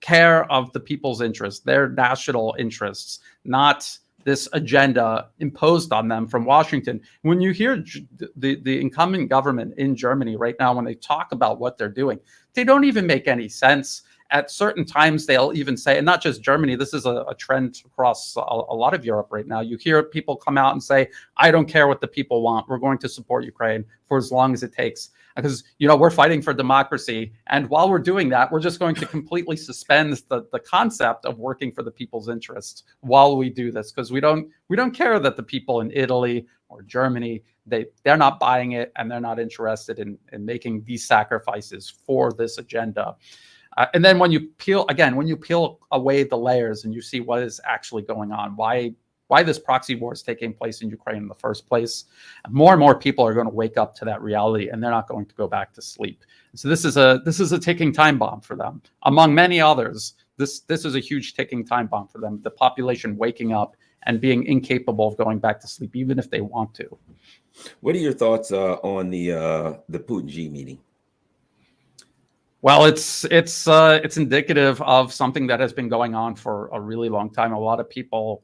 care of the people's interests, their national interests, not this agenda imposed on them from Washington. When you hear the incumbent government in Germany right now, when they talk about what they're doing, they don't even make any sense. At certain times, they'll even say, and not just Germany, this is a trend across a lot of Europe right now. You hear people come out and say, I don't care what the people want. We're going to support Ukraine for as long as it takes. Because, we're fighting for democracy. And while we're doing that, we're just going to completely suspend the concept of working for the people's interests while we do this. Because we don't care that the people in Italy or Germany, they're not buying it, and they're not interested in making these sacrifices for this agenda. And then when you peel away the layers and you see what is actually going on, why this proxy war is taking place in Ukraine in the first place, more and more people are going to wake up to that reality, and they're not going to go back to sleep. So this is a ticking time bomb for them, among many others. This is a huge ticking time bomb for them. The population waking up and being incapable of going back to sleep, even if they want to. What are your thoughts on the Putin-Xi meeting? Well, it's indicative of something that has been going on for a really long time. A lot of people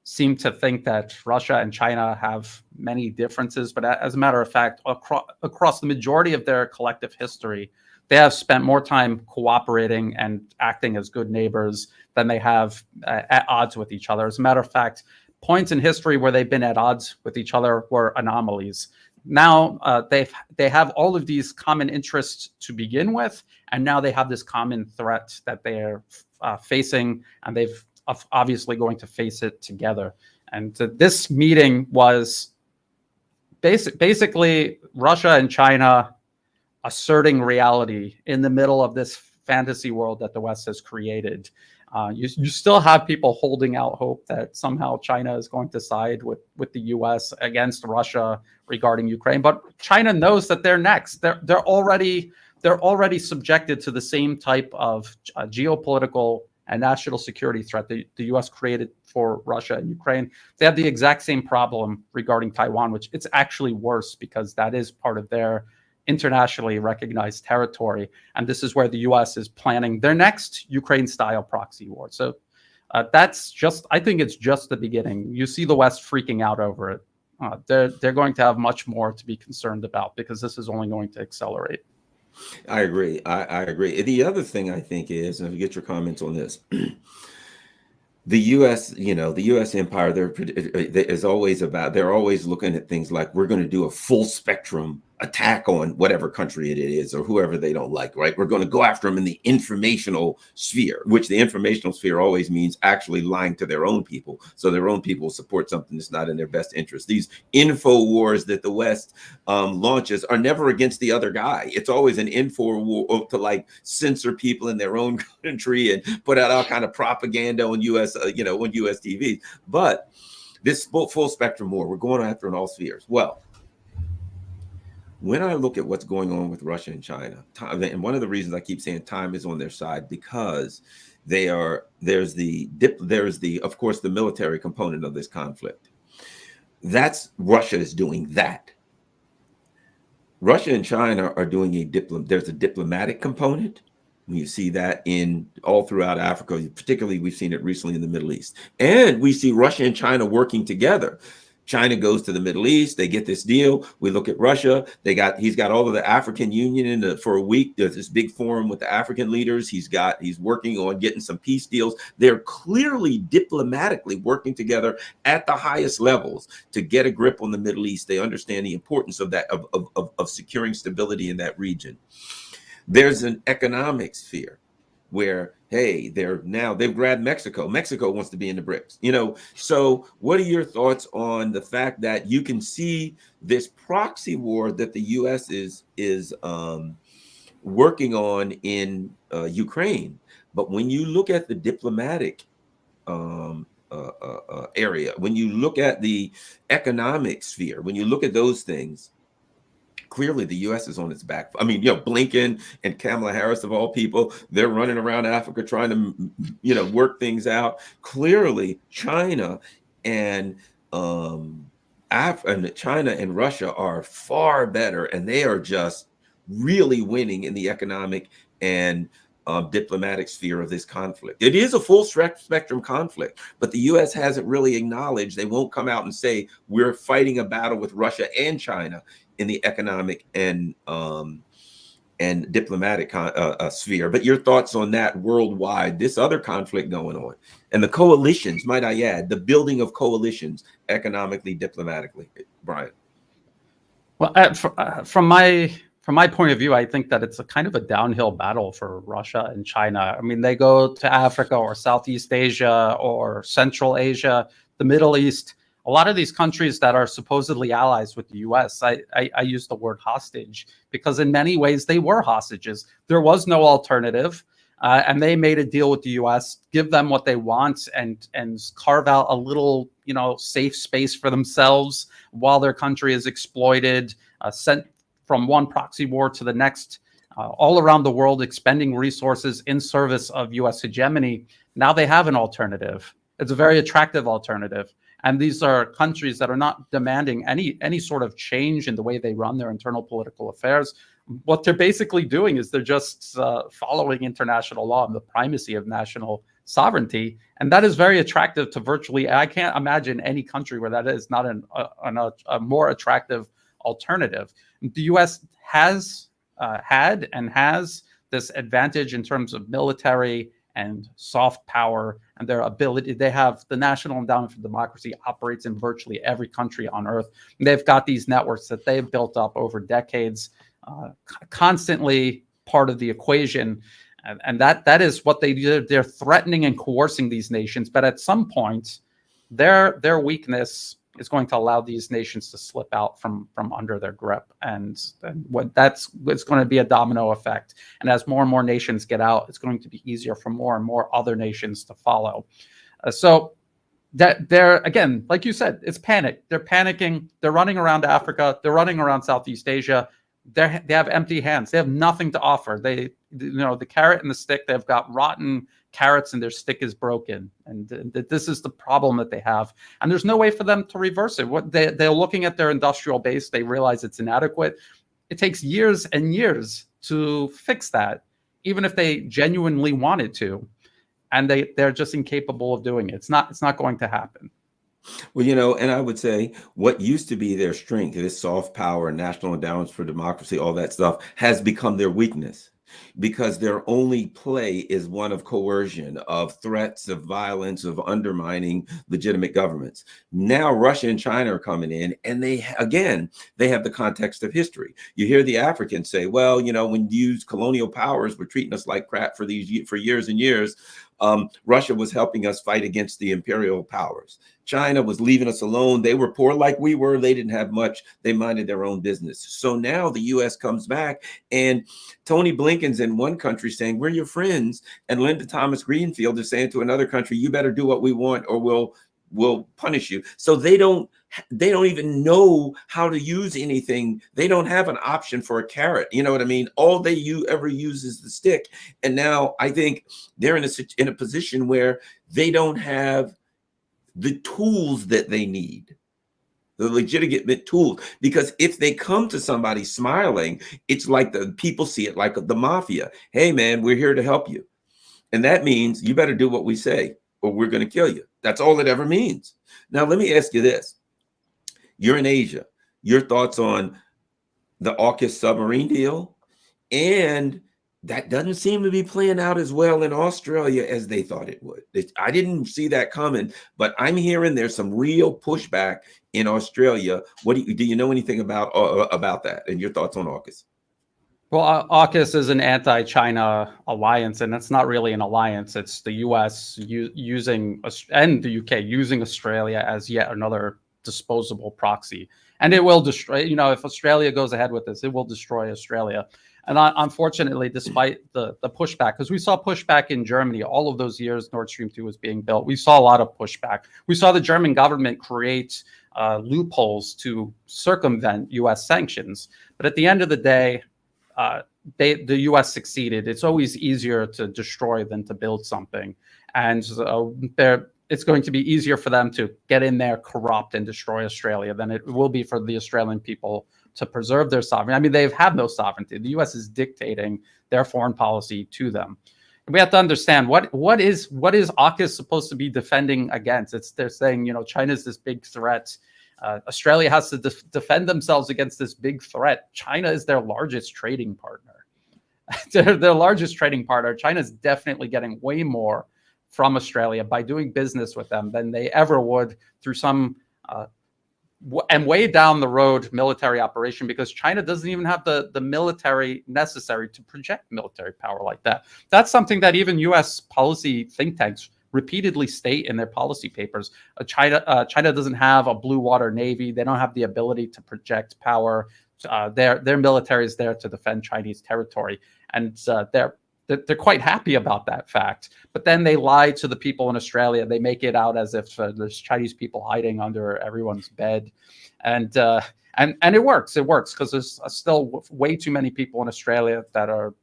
seem to think that Russia and China have many differences, but as a matter of fact, across the majority of their collective history, they have spent more time cooperating and acting as good neighbors than they have at odds with each other. As a matter of fact, points in history where they've been at odds with each other were anomalies. Now they have all of these common interests to begin with, and now they have this common threat that they are facing, and they've obviously going to face it together. And this meeting was basically Russia and China asserting reality in the middle of this fantasy world that the West has created. You still have people holding out hope that somehow China is going to side with the U.S. against Russia regarding Ukraine, but China knows that they're next. They're already subjected to the same type of geopolitical and national security threat the U.S. created for Russia and Ukraine. They have the exact same problem regarding Taiwan, which it's actually worse because that is part of their internationally recognized territory. And this is where the U.S. is planning their next Ukraine-style proxy war. So that's just, I think it's just the beginning. You see the West freaking out over it. They're going to have much more to be concerned about because this is only going to accelerate. I agree. I agree. The other thing I think is, and if you get your comments on this, the U.S., the U.S. empire, they're always looking at things like we're going to do a full spectrum attack on whatever country it is or whoever they don't like, right? We're going to go after them in the informational sphere, which the informational sphere always means actually lying to their own people. So their own people support something that's not in their best interest. These info wars that the West launches are never against the other guy. It's always an info war to like censor people in their own country and put out all kind of propaganda on U.S. On U.S. TV. But this full spectrum war, we're going after in all spheres. Well, when I look at what's going on with Russia and China, and one of the reasons I keep saying time is on their side, because there's of course the military component of this conflict. That's Russia is doing that. Russia and China are doing there's a diplomatic component. You see that in all throughout Africa, particularly we've seen it recently in the Middle East. And we see Russia and China working together. China goes to the Middle East. They get this deal. We look at Russia. He's got all of the African Union for a week. There's this big forum with the African leaders. He's working on getting some peace deals. They're clearly diplomatically working together at the highest levels to get a grip on the Middle East. They understand the importance of that, of securing stability in that region. There's an economic sphere where, hey, they've grabbed Mexico. Mexico wants to be in the BRICS, So what are your thoughts on the fact that you can see this proxy war that the U.S. is working on in Ukraine? But when you look at the diplomatic area, when you look at the economic sphere, when you look at those things, clearly the U.S. is on its back. I mean, Blinken and Kamala Harris, of all people, they're running around Africa trying to, work things out. Clearly, China and China and Russia are far better, and they are just really winning in the economic and diplomatic sphere of this conflict. It is a full spectrum conflict, but the U.S. hasn't really acknowledged. They won't come out and say we're fighting a battle with Russia and China in the economic and diplomatic sphere. But your thoughts on that worldwide, this other conflict going on, and the coalitions, might I add, the building of coalitions economically, diplomatically, Brian? Well, from my point of view, I think that it's a kind of a downhill battle for Russia and China. I mean, they go to Africa or Southeast Asia or Central Asia, the Middle East. A lot of these countries that are supposedly allies with the U.S., I use the word hostage because in many ways they were hostages. There was no alternative, and they made a deal with the U.S., give them what they want, and carve out a little, safe space for themselves while their country is exploited, sent from one proxy war to the next, all around the world, expending resources in service of U.S. hegemony. Now they have an alternative. It's a very attractive alternative. And these are countries that are not demanding any sort of change in the way they run their internal political affairs. What they're basically doing is they're just following international law and the primacy of national sovereignty. And that is very attractive to virtually, I can't imagine any country where that is not a more attractive alternative. The U.S. has had and has this advantage in terms of military and soft power and their ability. They have the National Endowment for Democracy operates in virtually every country on earth. And they've got these networks that they've built up over decades, constantly part of the equation. And that is what they do. They're threatening and coercing these nations. But at some point, their weakness is going to allow these nations to slip out from under their grip. And it's going to be a domino effect. And as more and more nations get out, it's going to be easier for more and more other nations to follow. So that they're, again, like you said, it's panic. They're panicking. They're running around Africa. They're running around Southeast Asia. They have empty hands. They have nothing to offer. The carrot and the stick, they've got rotten carrots and their stick is broken, and this is the problem that they have. And there's no way for them to reverse it. What they're looking at their industrial base, they realize it's inadequate. It takes years and years to fix that, even if they genuinely wanted to, and they're just incapable of doing it. It's not going to happen. Well, you know, and I would say what used to be their strength, this soft power, national endowments for democracy, all that stuff, has become their weakness, because their only play is one of coercion, of threats, of violence, of undermining legitimate governments. Now Russia and China are coming in, and they have the context of history. You hear the Africans say, well, you know, when used colonial powers were treating us like crap for years and years. Russia was helping us fight against the imperial powers. China was leaving us alone. They were poor like we were. They didn't have much. They minded their own business. So now the U.S. comes back, and Tony Blinken's in one country saying, we're your friends. And Linda Thomas Greenfield is saying to another country, you better do what we want or we'll punish you. So they don't even know how to use anything. They don't have an option for a carrot. You know what I mean? All they ever use is the stick. And now I think they're in a position where they don't have the tools that they need, the legitimate tools, because if they come to somebody smiling, it's like the people see it like the mafia. Hey man, we're here to help you. And that means you better do what we say or we're going to kill you. That's all it ever means. Now, let me ask you this. You're in Asia. Your thoughts on the AUKUS submarine deal? And that doesn't seem to be playing out as well in Australia as they thought it would. I didn't see that coming, but I'm hearing there's some real pushback in Australia. What do you know anything about that, and your thoughts on AUKUS? Well, AUKUS is an anti-China alliance, and it's not really an alliance. It's the U.S. using and the U.K. using Australia as yet another disposable proxy, and it will destroy. You know, if Australia goes ahead with this, it will destroy Australia. And unfortunately, despite the pushback, because we saw pushback in Germany all of those years Nord Stream 2 was being built, we saw a lot of pushback. We saw the German government create loopholes to circumvent U.S. sanctions. But at the end of the day, the U.S. succeeded. It's always easier to destroy than to build something. And it's going to be easier for them to get in there, corrupt, and destroy Australia than it will be for the Australian people to preserve their sovereignty. I mean, they have no sovereignty. The U.S. is dictating their foreign policy to them. And we have to understand what is AUKUS supposed to be defending against? They're saying, you know, China's this big threat. Australia has to defend themselves against this big threat. China is their largest trading partner. Their largest trading partner. China's definitely getting way more from Australia by doing business with them than they ever would through some and way down the road military operation, because China doesn't even have the military necessary to project military power like that. That's something that even U.S. policy think tanks repeatedly state in their policy papers. China doesn't have a blue water navy. They don't have the ability to project power. Their military is there to defend Chinese territory, and they're quite happy about that fact. But then they lie to the people in Australia. They make it out as if there's Chinese people hiding under everyone's bed, and it works. It works because there's still way too many people in Australia that are,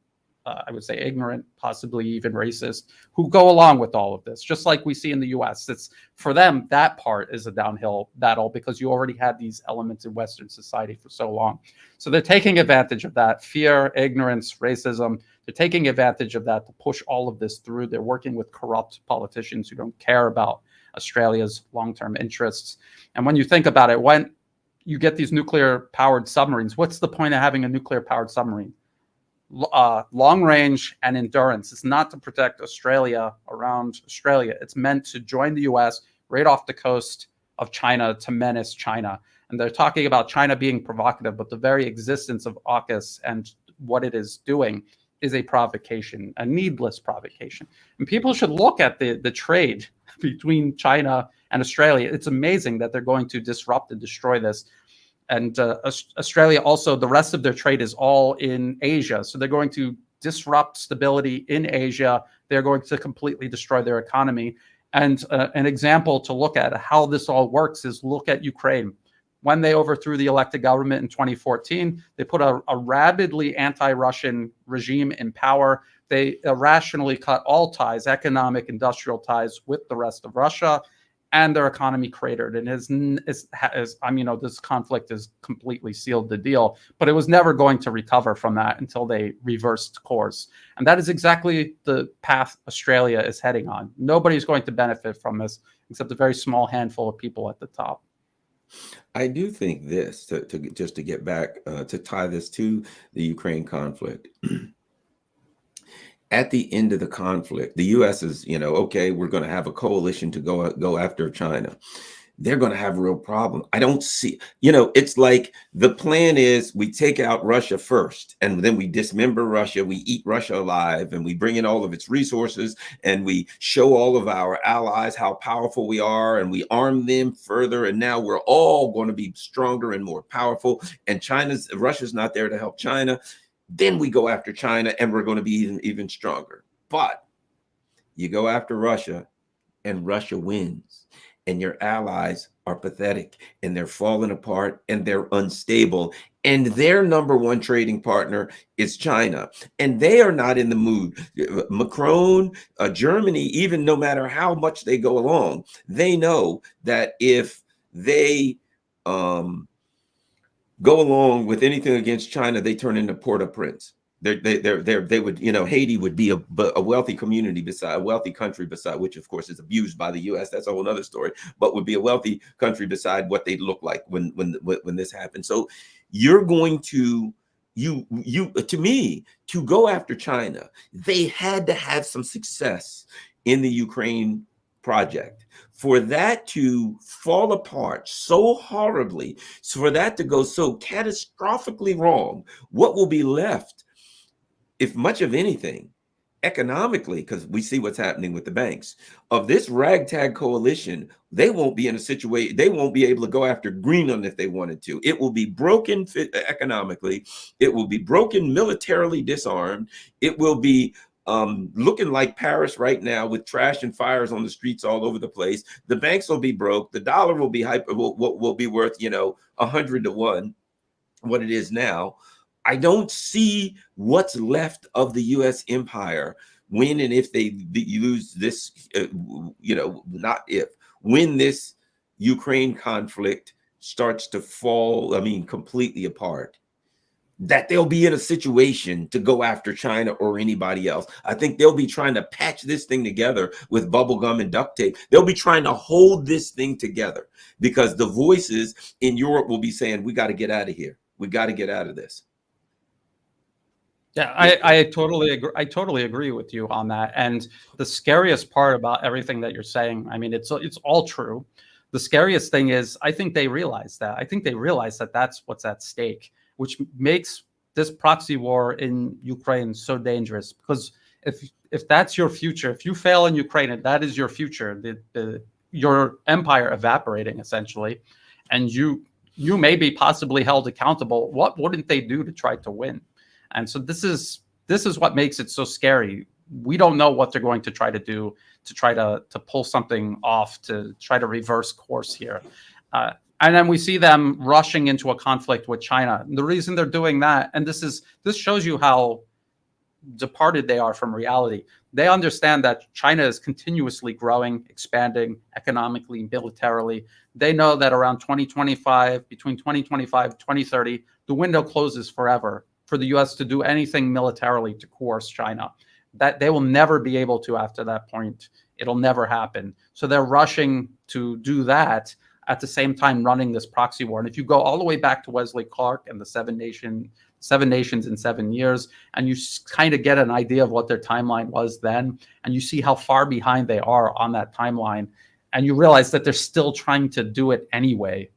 I would say, ignorant, possibly even racist, who go along with all of this, just like we see in the U.S. It's for them, that part is a downhill battle because you already had these elements in Western society for so long. So they're taking advantage of that fear, ignorance, racism. They're taking advantage of that to push all of this through. They're working with corrupt politicians who don't care about Australia's long-term interests. And when you think about it, when you get these nuclear-powered submarines, what's the point of having a nuclear-powered submarine? Long range and endurance. It's not to protect Australia around Australia. It's meant to join the U.S. right off the coast of China to menace China. And they're talking about China being provocative, but the very existence of AUKUS and what it is doing is a provocation, a needless provocation. And people should look at the trade between China and Australia. It's amazing that they're going to disrupt and destroy this. And Australia also, the rest of their trade is all in Asia. So they're going to disrupt stability in Asia. They're going to completely destroy their economy. And an example to look at how this all works is look at Ukraine. when they overthrew the elected government in 2014, they put a rabidly anti-Russian regime in power. They irrationally cut all ties, economic, industrial ties with the rest of Russia, and their economy cratered. And this conflict has completely sealed the deal, but it was never going to recover from that until they reversed course. And that is exactly the path Australia is heading on. Nobody's going to benefit from this except a very small handful of people at the top. I do think this, just to get back, to tie this to the Ukraine conflict. At the end of the conflict, the U.S. is, okay, we're going to have a coalition to go after China. They're going to have a real problem. I don't see, it's like the plan is we take out Russia first, and then we dismember Russia. We eat Russia alive, and we bring in all of its resources, and we show all of our allies how powerful we are, and we arm them further. And now we're all going to be stronger and more powerful. And Russia's not there to help China. Then we go after China, and we're going to be even stronger. But you go after Russia, and Russia wins, and your allies are pathetic, and they're falling apart, and they're unstable, and their number one trading partner is China, and they are not in the mood. Macron, Germany, even no matter how much they go along, they know that if they go along with anything against China, they turn into Port-au-Prince. They would, Haiti would be a wealthy community beside a wealthy country beside, which of course is abused by the U.S. That's a whole other story, but would be a wealthy country beside what they look like when this happens. So you're going to, to me, to go after China, they had to have some success in the Ukraine project. For that to fall apart so horribly, for that to go so catastrophically wrong, what will be left, if much of anything, economically, because we see what's happening with the banks, of this ragtag coalition, they won't be in a situation, they won't be able to go after Greenland if they wanted to. It will be broken economically. It will be broken militarily disarmed. It will be looking like Paris right now with trash and fires on the streets all over the place. The banks will be broke. The dollar will be will be worth 100 to 1 what it is now. I don't see what's left of the U.S. empire when and if they lose this, not if, when this Ukraine conflict starts to fall, completely apart, that they'll be in a situation to go after China or anybody else. I think they'll be trying to patch this thing together with bubble gum and duct tape. They'll be trying to hold this thing together because the voices in Europe will be saying, we got to get out of here. We got to get out of this. Yeah, I totally agree. I totally agree with you on that. And the scariest part about everything that you're saying, it's all true. The scariest thing is, I think they realize that. I think they realize that that's what's at stake, which makes this proxy war in Ukraine so dangerous. Because if that's your future, if you fail in Ukraine, and that is your future, your empire evaporating essentially, and you may be possibly held accountable. What wouldn't they do to try to win? And so this is what makes it so scary. We don't know what they're going to try to do to try to pull something off, to try to reverse course here. And then we see them rushing into a conflict with China. And the reason they're doing that, and this shows you how departed they are from reality. They understand that China is continuously growing, expanding economically, militarily. They know that around 2025, between 2025 and 2030, the window closes forever for the U.S. to do anything militarily to coerce China. That they will never be able to after that point. It'll never happen. So they're rushing to do that at the same time running this proxy war. And if you go all the way back to Wesley Clark and the Seven Nations in 7 years, and you kind of get an idea of what their timeline was then, and you see how far behind they are on that timeline, and you realize that they're still trying to do it anyway.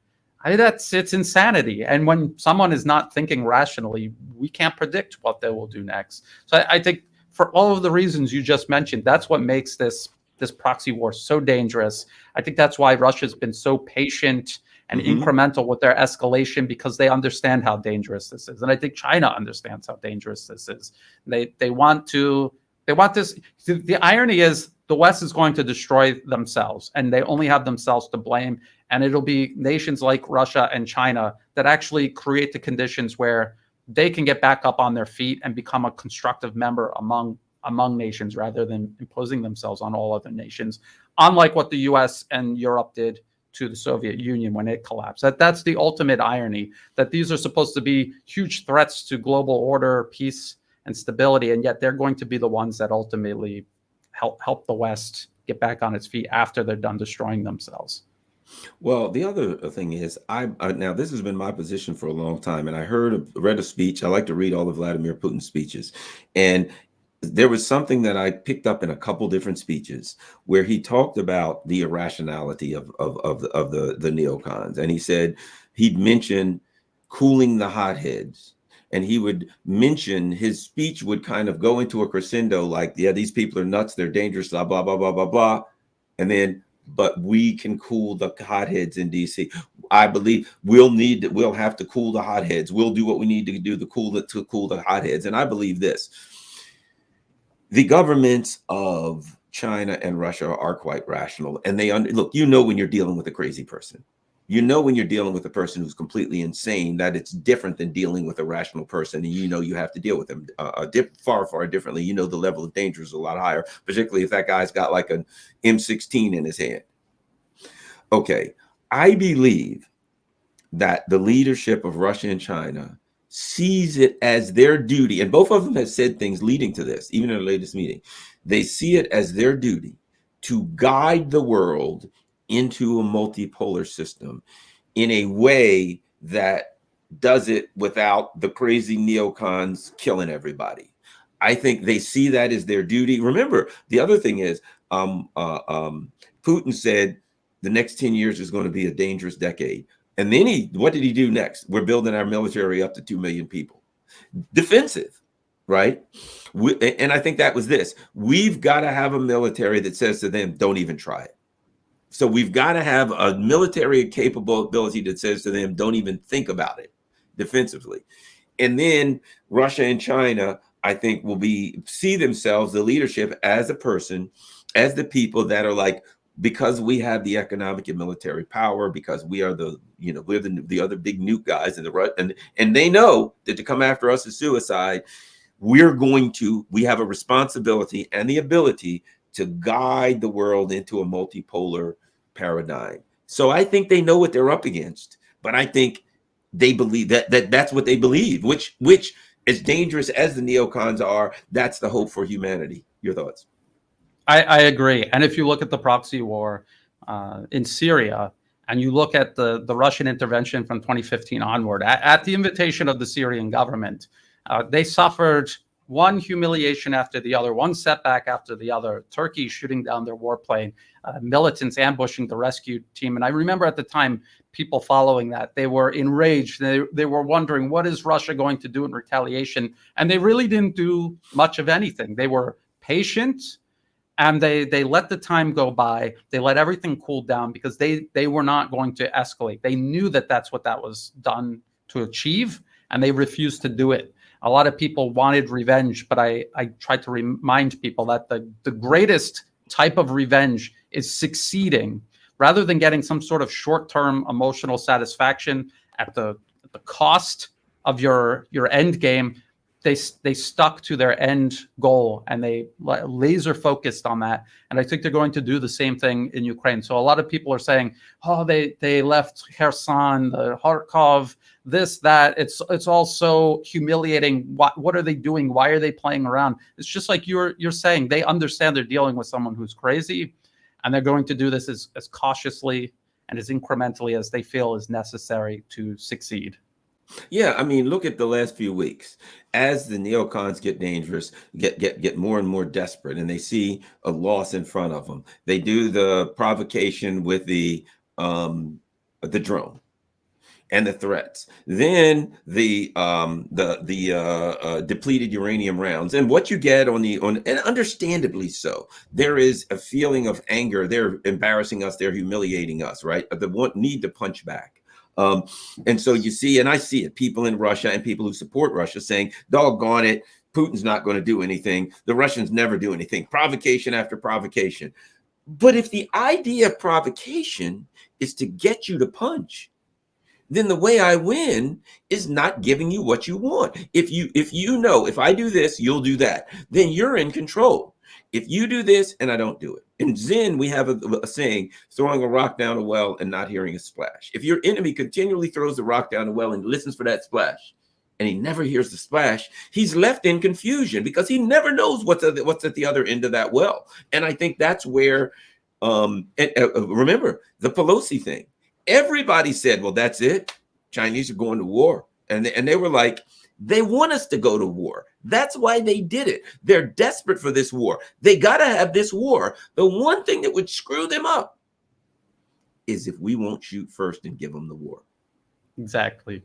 It's insanity. And when someone is not thinking rationally, we can't predict what they will do next. So I think for all of the reasons you just mentioned, that's what makes this proxy war so dangerous. I think that's why Russia's been so patient and incremental with their escalation, because they understand how dangerous this is. And I think China understands how dangerous this is. They want to They want this. The irony is the West is going to destroy themselves, and they only have themselves to blame. And it'll be nations like Russia and China that actually create the conditions where they can get back up on their feet and become a constructive member among nations rather than imposing themselves on all other nations, unlike what the US and Europe did to the Soviet Union when it collapsed. That's the ultimate irony, that these are supposed to be huge threats to global order, peace, and stability, and yet they're going to be the ones that ultimately help the West get back on its feet after they're done destroying themselves. Well, the other thing is, now this has been my position for a long time, and I read a speech. I like to read all of Vladimir Putin's speeches, and there was something that I picked up in a couple different speeches where he talked about the irrationality of the neocons, and he said he'd mention cooling the hotheads. And he would mention, his speech would kind of go into a crescendo like, yeah, these people are nuts, they're dangerous, blah, blah, blah, blah, blah, blah. And then, but we can cool the hotheads in DC. I believe we'll have to cool the hotheads. We'll do what we need to do to cool the hotheads. And I believe this. The governments of China and Russia are quite rational. And look, when you're dealing with a crazy person. When you're dealing with a person who's completely insane, that it's different than dealing with a rational person. And you have to deal with them far, far differently. The level of danger is a lot higher, particularly if that guy's got like an M16 in his hand. Okay, I believe that the leadership of Russia and China sees it as their duty, and both of them have said things leading to this, even in the latest meeting. They see it as their duty to guide the world into a multipolar system in a way that does it without the crazy neocons killing everybody. I think they see that as their duty. Remember, the other thing is, Putin said the next 10 years is going to be a dangerous decade. And then what did he do next? We're building our military up to 2 million people. Defensive, right? And I think that was this. We've got to have a military that says to them, don't even try it. So we've got to have a military capability that says to them, don't even think about it defensively. And then Russia and China, I think, will see themselves, the leadership, as the people that are like, because we have the economic and military power, because we are we're the other big nuke guys, and they know that to come after us is suicide. We have a responsibility and the ability to guide the world into a multipolar paradigm. So I think they know what they're up against, but I think they believe that's what they believe, which as dangerous as the neocons are, that's the hope for humanity. Your thoughts? I agree. And if you look at the proxy war in Syria, and you look at the Russian intervention from 2015 onward, at the invitation of the Syrian government, they suffered one humiliation after the other, one setback after the other. Turkey shooting down their warplane, militants ambushing the rescue team. And I remember at the time, people following that, they were enraged. They were wondering, what is Russia going to do in retaliation? And they really didn't do much of anything. They were patient, and they let the time go by. They let everything cool down because they were not going to escalate. They knew that that's what that was done to achieve, and they refused to do it. A lot of people wanted revenge, but I tried to remind people that the greatest type of revenge is succeeding rather than getting some sort of short-term emotional satisfaction at the cost of your end game. They stuck to their end goal, and they laser focused on that. And I think they're going to do the same thing in Ukraine. So a lot of people are saying, oh, they left Kherson, the Kharkov, this, that. It's all so humiliating. What are they doing? Why are they playing around? It's just like you're saying, they understand they're dealing with someone who's crazy, and they're going to do this as cautiously and as incrementally as they feel is necessary to succeed. Yeah, I mean, look at the last few weeks. As the neocons get dangerous, get more and more desperate, and they see a loss in front of them, they do the provocation with the drone and the threats. Then the depleted uranium rounds, and what you get and understandably so, there is a feeling of anger. They're embarrassing us. They're humiliating us, right? The need to punch back. And so you see, and I see it, people in Russia and people who support Russia saying, doggone it, Putin's not going to do anything. The Russians never do anything. Provocation after provocation. But if the idea of provocation is to get you to punch, then the way I win is not giving you what you want. If you know, if I do this, you'll do that, then you're in control. If you do this and I don't do it. In Zen, we have a saying, throwing a rock down a well and not hearing a splash. If your enemy continually throws the rock down the well and listens for that splash, and he never hears the splash, he's left in confusion because he never knows what's at the other end of that well. And I think that's where, remember the Pelosi thing. Everybody said, well, that's it. Chinese are going to war. And they were like, they want us to go to war. That's why they did it. They're desperate for this war. They got to have this war. The one thing that would screw them up is if we won't shoot first and give them the war. Exactly.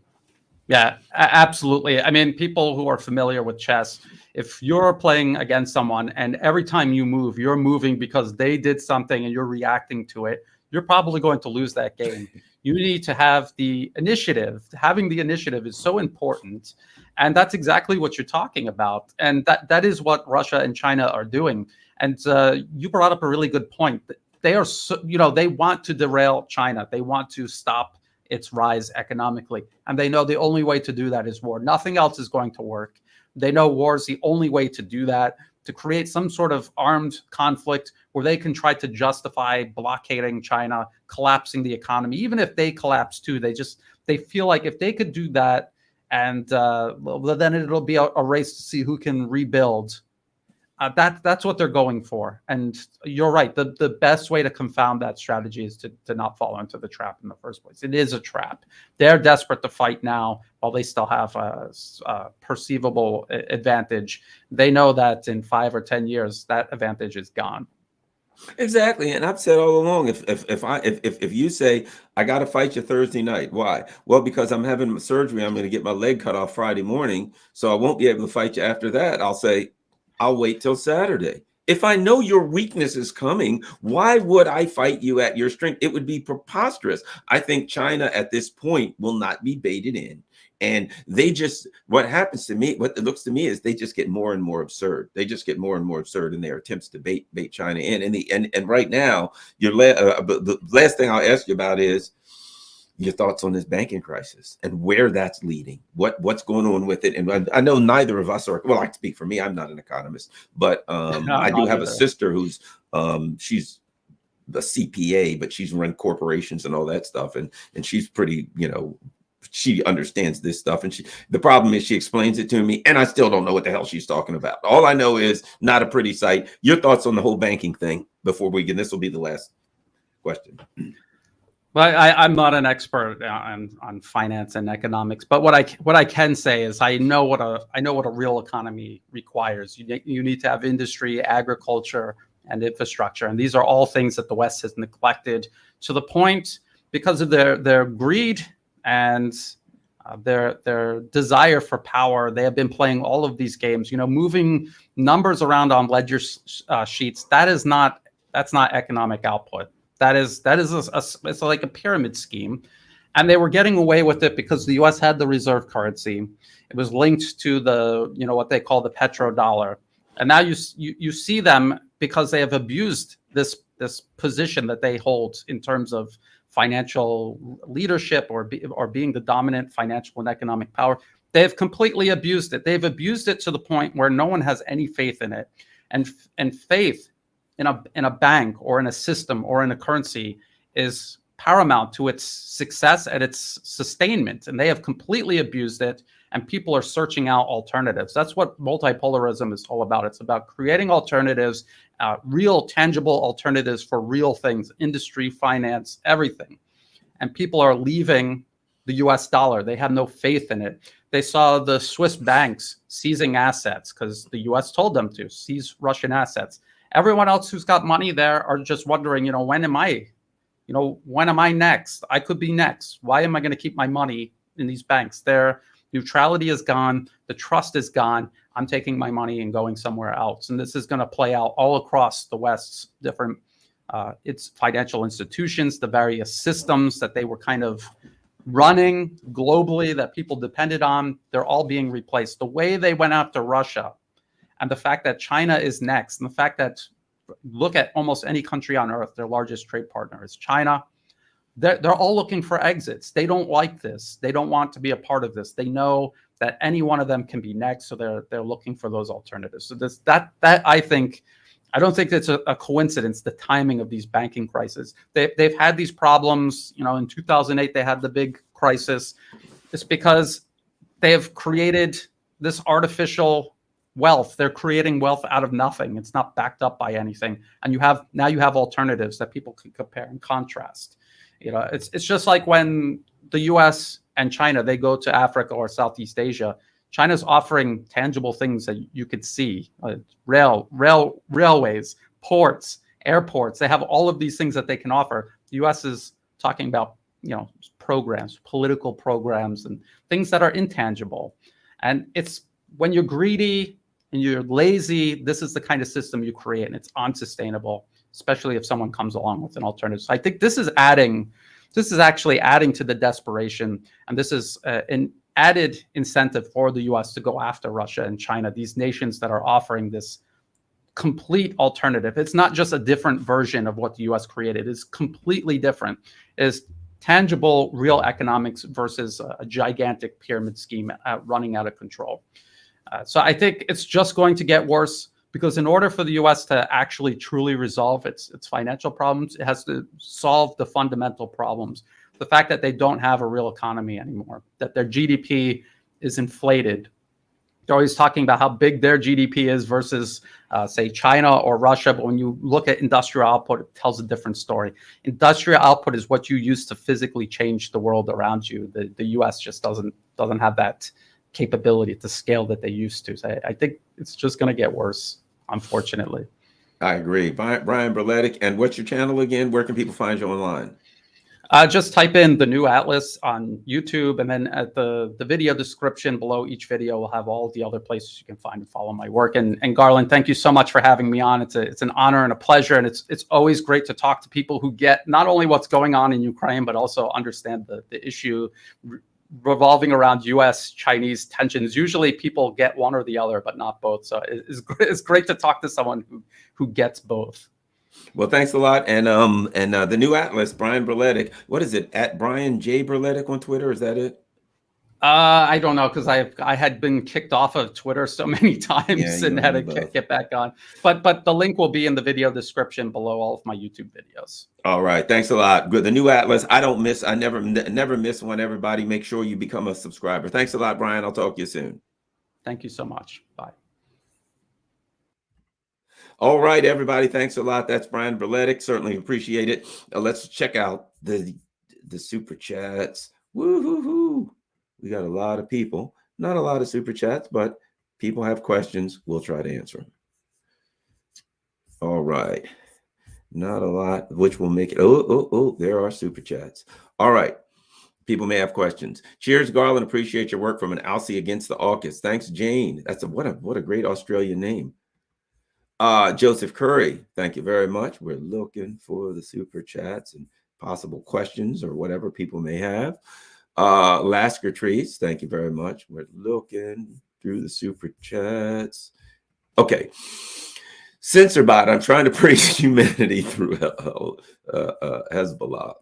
Yeah, absolutely. I mean, people who are familiar with chess, if you're playing against someone and every time you move, you're moving because they did something and you're reacting to it, you're probably going to lose that game. You need to have the initiative. Having the initiative is so important. And that's exactly what you're talking about. And that is what Russia and China are doing. And you brought up a really good point. They are, they want to derail China. They want to stop its rise economically. And they know the only way to do that is war. Nothing else is going to work. They know war is the only way to do that, to create some sort of armed conflict where they can try to justify blockading China, collapsing the economy. Even if they collapse too, they feel like if they could do that, and then it'll be a race to see who can rebuild. That's what they're going for. And you're right. The best way to confound that strategy is to not fall into the trap in the first place. It is a trap. They're desperate to fight now while they still have a perceivable advantage. They know that in 5 or 10 years, that advantage is gone. Exactly. And I've said all along, if you say, I got to fight you Thursday night, why? Well, because I'm having surgery. I'm going to get my leg cut off Friday morning. So I won't be able to fight you after that. I'll say, I'll wait till Saturday. If I know your weakness is coming, why would I fight you at your strength? It would be preposterous. I think China at this point will not be baited in. And what happens to me, what it looks to me is they just get more and more absurd. They just get more and more absurd in their attempts to bait China in. And right now, the last thing I'll ask you about is your thoughts on this banking crisis and where that's leading, what's going on with it. And I know neither of us are, well, I speak for me, I'm not an economist, but I do have a sister who's, she's a CPA, but she's run corporations and all that stuff. And she's pretty, she understands this stuff. And the problem is she explains it to me and I still don't know what the hell she's talking about. All I know is not a pretty sight. Your thoughts on the whole banking thing before we get, this will be the last question. Well, I'm not an expert on finance and economics, but what I can say is I know what a real economy requires. You need to have industry, agriculture, and infrastructure, and these are all things that the West has neglected to the point because of their greed and their desire for power. They have been playing all of these games. Moving numbers around on ledger sheets. That's not economic output. It's like a pyramid scheme. And they were getting away with it because the US had the reserve currency. It was linked to the, what they call the petrodollar. And now you see them because they have abused this position that they hold in terms of financial leadership or being the dominant financial and economic power. They have completely abused it. They've abused it to the point where no one has any faith in it. And faith in a bank or in a system or in a currency is paramount to its success and its sustainment. And they have completely abused it. And people are searching out alternatives. That's what multipolarism is all about. It's about creating alternatives, real tangible alternatives for real things, industry, finance, everything. And people are leaving the US dollar. They have no faith in it. They saw the Swiss banks seizing assets because the US told them to seize Russian assets. Everyone else who's got money there are just wondering, when am I next? I could be next. Why am I going to keep my money in these banks? Their neutrality is gone. The trust is gone. I'm taking my money and going somewhere else. And this is going to play out all across the West's different, its financial institutions, the various systems that they were kind of running globally that people depended on. They're all being replaced. The way they went after Russia and the fact that China is next, and the fact that, look at almost any country on earth, their largest trade partner is China. They're all looking for exits. They don't like this. They don't want to be a part of this. They know that any one of them can be next, so they're looking for those alternatives. So that I don't think it's a coincidence, the timing of these banking crises. They've had these problems. In 2008 they had the big crisis. It's because they have created this artificial wealth. They're creating wealth out of nothing. It's not backed up by anything. And you have alternatives that people can compare and contrast. It's just like when the US and China, they go to Africa or Southeast Asia. China's offering tangible things that you could see, railways, ports, airports. They have all of these things that they can offer. The US is talking about, programs, political programs, and things that are intangible. And it's when you're greedy and you're lazy, this is the kind of system you create, and it's unsustainable, especially if someone comes along with an alternative. So I think this is actually adding to the desperation, and this is an added incentive for the US to go after Russia and China, these nations that are offering this complete alternative. It's not just a different version of what the US created. It's completely different. It's tangible, real economics versus a gigantic pyramid scheme running out of control. So I think it's just going to get worse, because in order for the US to actually truly resolve its financial problems, it has to solve the fundamental problems. The fact that they don't have a real economy anymore, that their GDP is inflated. They're always talking about how big their GDP is versus, say, China or Russia. But when you look at industrial output, it tells a different story. Industrial output is what you use to physically change the world around you. The US just doesn't have that capability to scale that they used to. So I think it's just going to get worse, unfortunately. I agree. Brian Berletic. And what's your channel again? Where can people find you online? Just type in The New Atlas on YouTube, and then at the video description below each video will have all the other places you can find and follow my work. And Garland, thank you so much for having me on. It's an honor and a pleasure, and it's always great to talk to people who get not only what's going on in Ukraine, but also understand the issue revolving around US-Chinese tensions. Usually people get one or the other, but not both. So it's great to talk to someone who gets both. Well, thanks a lot. And The New Atlas, Brian Berletic. What is it? At Brian J. Berletic on Twitter? Is that it? I don't know, because I had been kicked off of Twitter so many times and had to get back on. But the link will be in the video description below all of my YouTube videos. All right. Thanks a lot. Good. The New Atlas. I never miss one. Everybody, make sure you become a subscriber. Thanks a lot, Brian. I'll talk to you soon. Thank you so much. Bye. All right, everybody. Thanks a lot. That's Brian Berletic. Certainly appreciate it. Let's check out the super chats. Woo-hoo-hoo. We got a lot of people. Not a lot of super chats, but people have questions. We'll try to answer them. All right. Not a lot, which will make it. Oh, there are super chats. All right. People may have questions. Cheers, Garland. Appreciate your work from an Aussie against the AUKUS. Thanks, Jane. That's what a great Australian name. Joseph Curry, thank you very much. We're looking for the super chats and possible questions or whatever people may have. Lasker Trees, thank you very much. We're looking through the super chats. Okay. Censorbot, I'm trying to praise humanity through Hezbollah.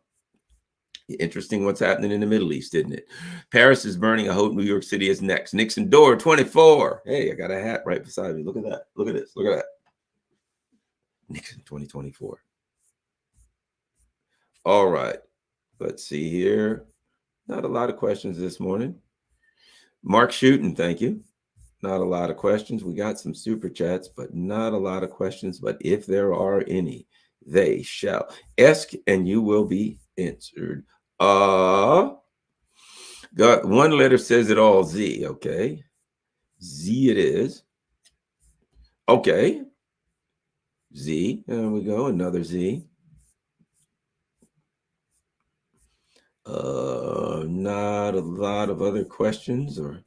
Interesting what's happening in the Middle East, isn't it? Paris is burning. I hope New York City is next. Nixon Door 24. Hey, I got a hat right beside me. Look at that. Look at this. Look at that. Nixon 2024. All right. Let's see here. Not a lot of questions this morning. Mark Shooten, thank you. Not a lot of questions. We got some super chats, but not a lot of questions. But if there are any, they shall ask and you will be answered. Got one letter says it all. Z. Okay. Z it is. Okay. Z. There we go. Another Z. Not a lot of other questions or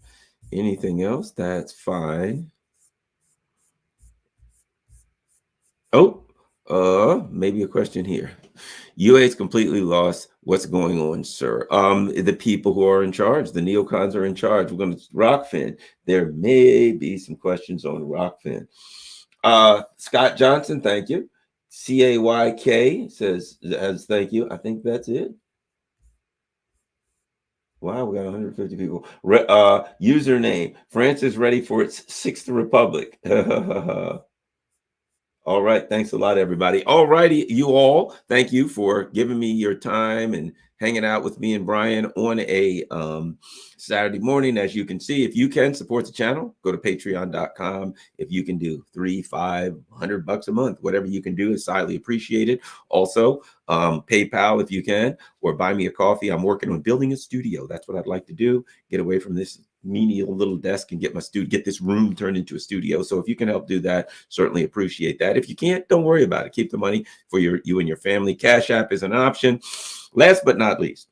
anything else. That's fine. Oh, maybe a question here. UA's completely lost What's going on, sir? The people who are in charge, the neocons are in charge. We're going to Rockfin. There may be some questions on Rockfin. Scott Johnson, thank you. CAYK says, as thank you. I think that's it. Wow, we got 150 people. Username, France is ready for its sixth republic. All right. Thanks a lot, everybody. All righty, you all. Thank you for giving me your time and hanging out with me and Brian on a Saturday morning. As you can see, if you can support the channel, go to patreon.com. If you can do $3, $5, $100 a month, whatever you can do is highly appreciated. Also, PayPal if you can, or buy me a coffee. I'm working on building a studio. That's what I'd like to do. Get away from this menial little desk and get this room turned into a studio. So if you can help do that, certainly appreciate that. If you can't, don't worry about it. Keep the money for you and your family. Cash App is an option. Last but not least,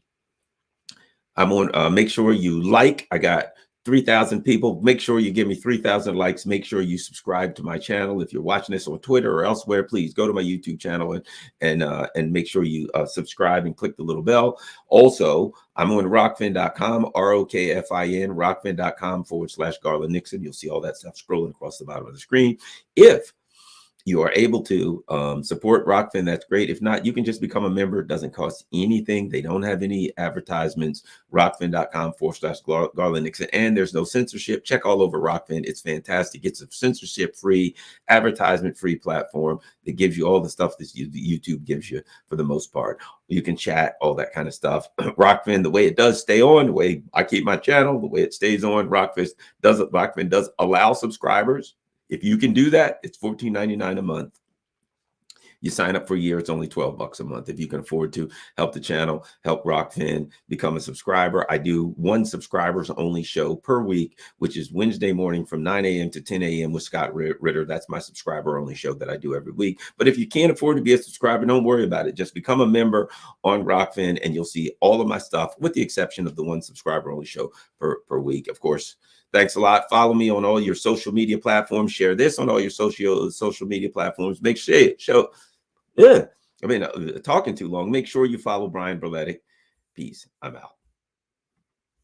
I'm on, make sure you like. I got 3,000 people. Make sure you give me 3,000 likes. Make sure you subscribe to my channel. If you're watching this on Twitter or elsewhere, please go to my YouTube channel and make sure you subscribe and click the little bell. Also, I'm on rockfin.com, ROKFIN, rockfin.com/Garland Nixon. You'll see all that stuff scrolling across the bottom of the screen. If you are able to support Rockfin, that's great. If not, you can just become a member. It doesn't cost anything. They don't have any advertisements. Rockfin.com/Garland Nixon. And there's no censorship. Check all over Rockfin. It's fantastic. It's a censorship-free, advertisement-free platform that gives you all the stuff that YouTube gives you for the most part. You can chat, all that kind of stuff. Rockfin, the way it does stay on, the way I keep my channel, the way it stays on, Rockfin does allow subscribers. If you can do that, it's $14.99 a month. You sign up for a year, it's only $12 a month. If you can afford to help the channel, help Rockfin, become a subscriber. I do one subscribers only show per week, which is Wednesday morning from 9 a.m. to 10 a.m. with Scott Ritter. That's my subscriber only show that I do every week. But if you can't afford to be a subscriber, don't worry about it. Just become a member on Rockfin and you'll see all of my stuff with the exception of the one subscriber only show per week. Of course, thanks a lot. Follow me on all your social media platforms. Share this on all your social media platforms. Make sure, talking too long. Make sure you follow Brian Berletic. Peace. I'm out.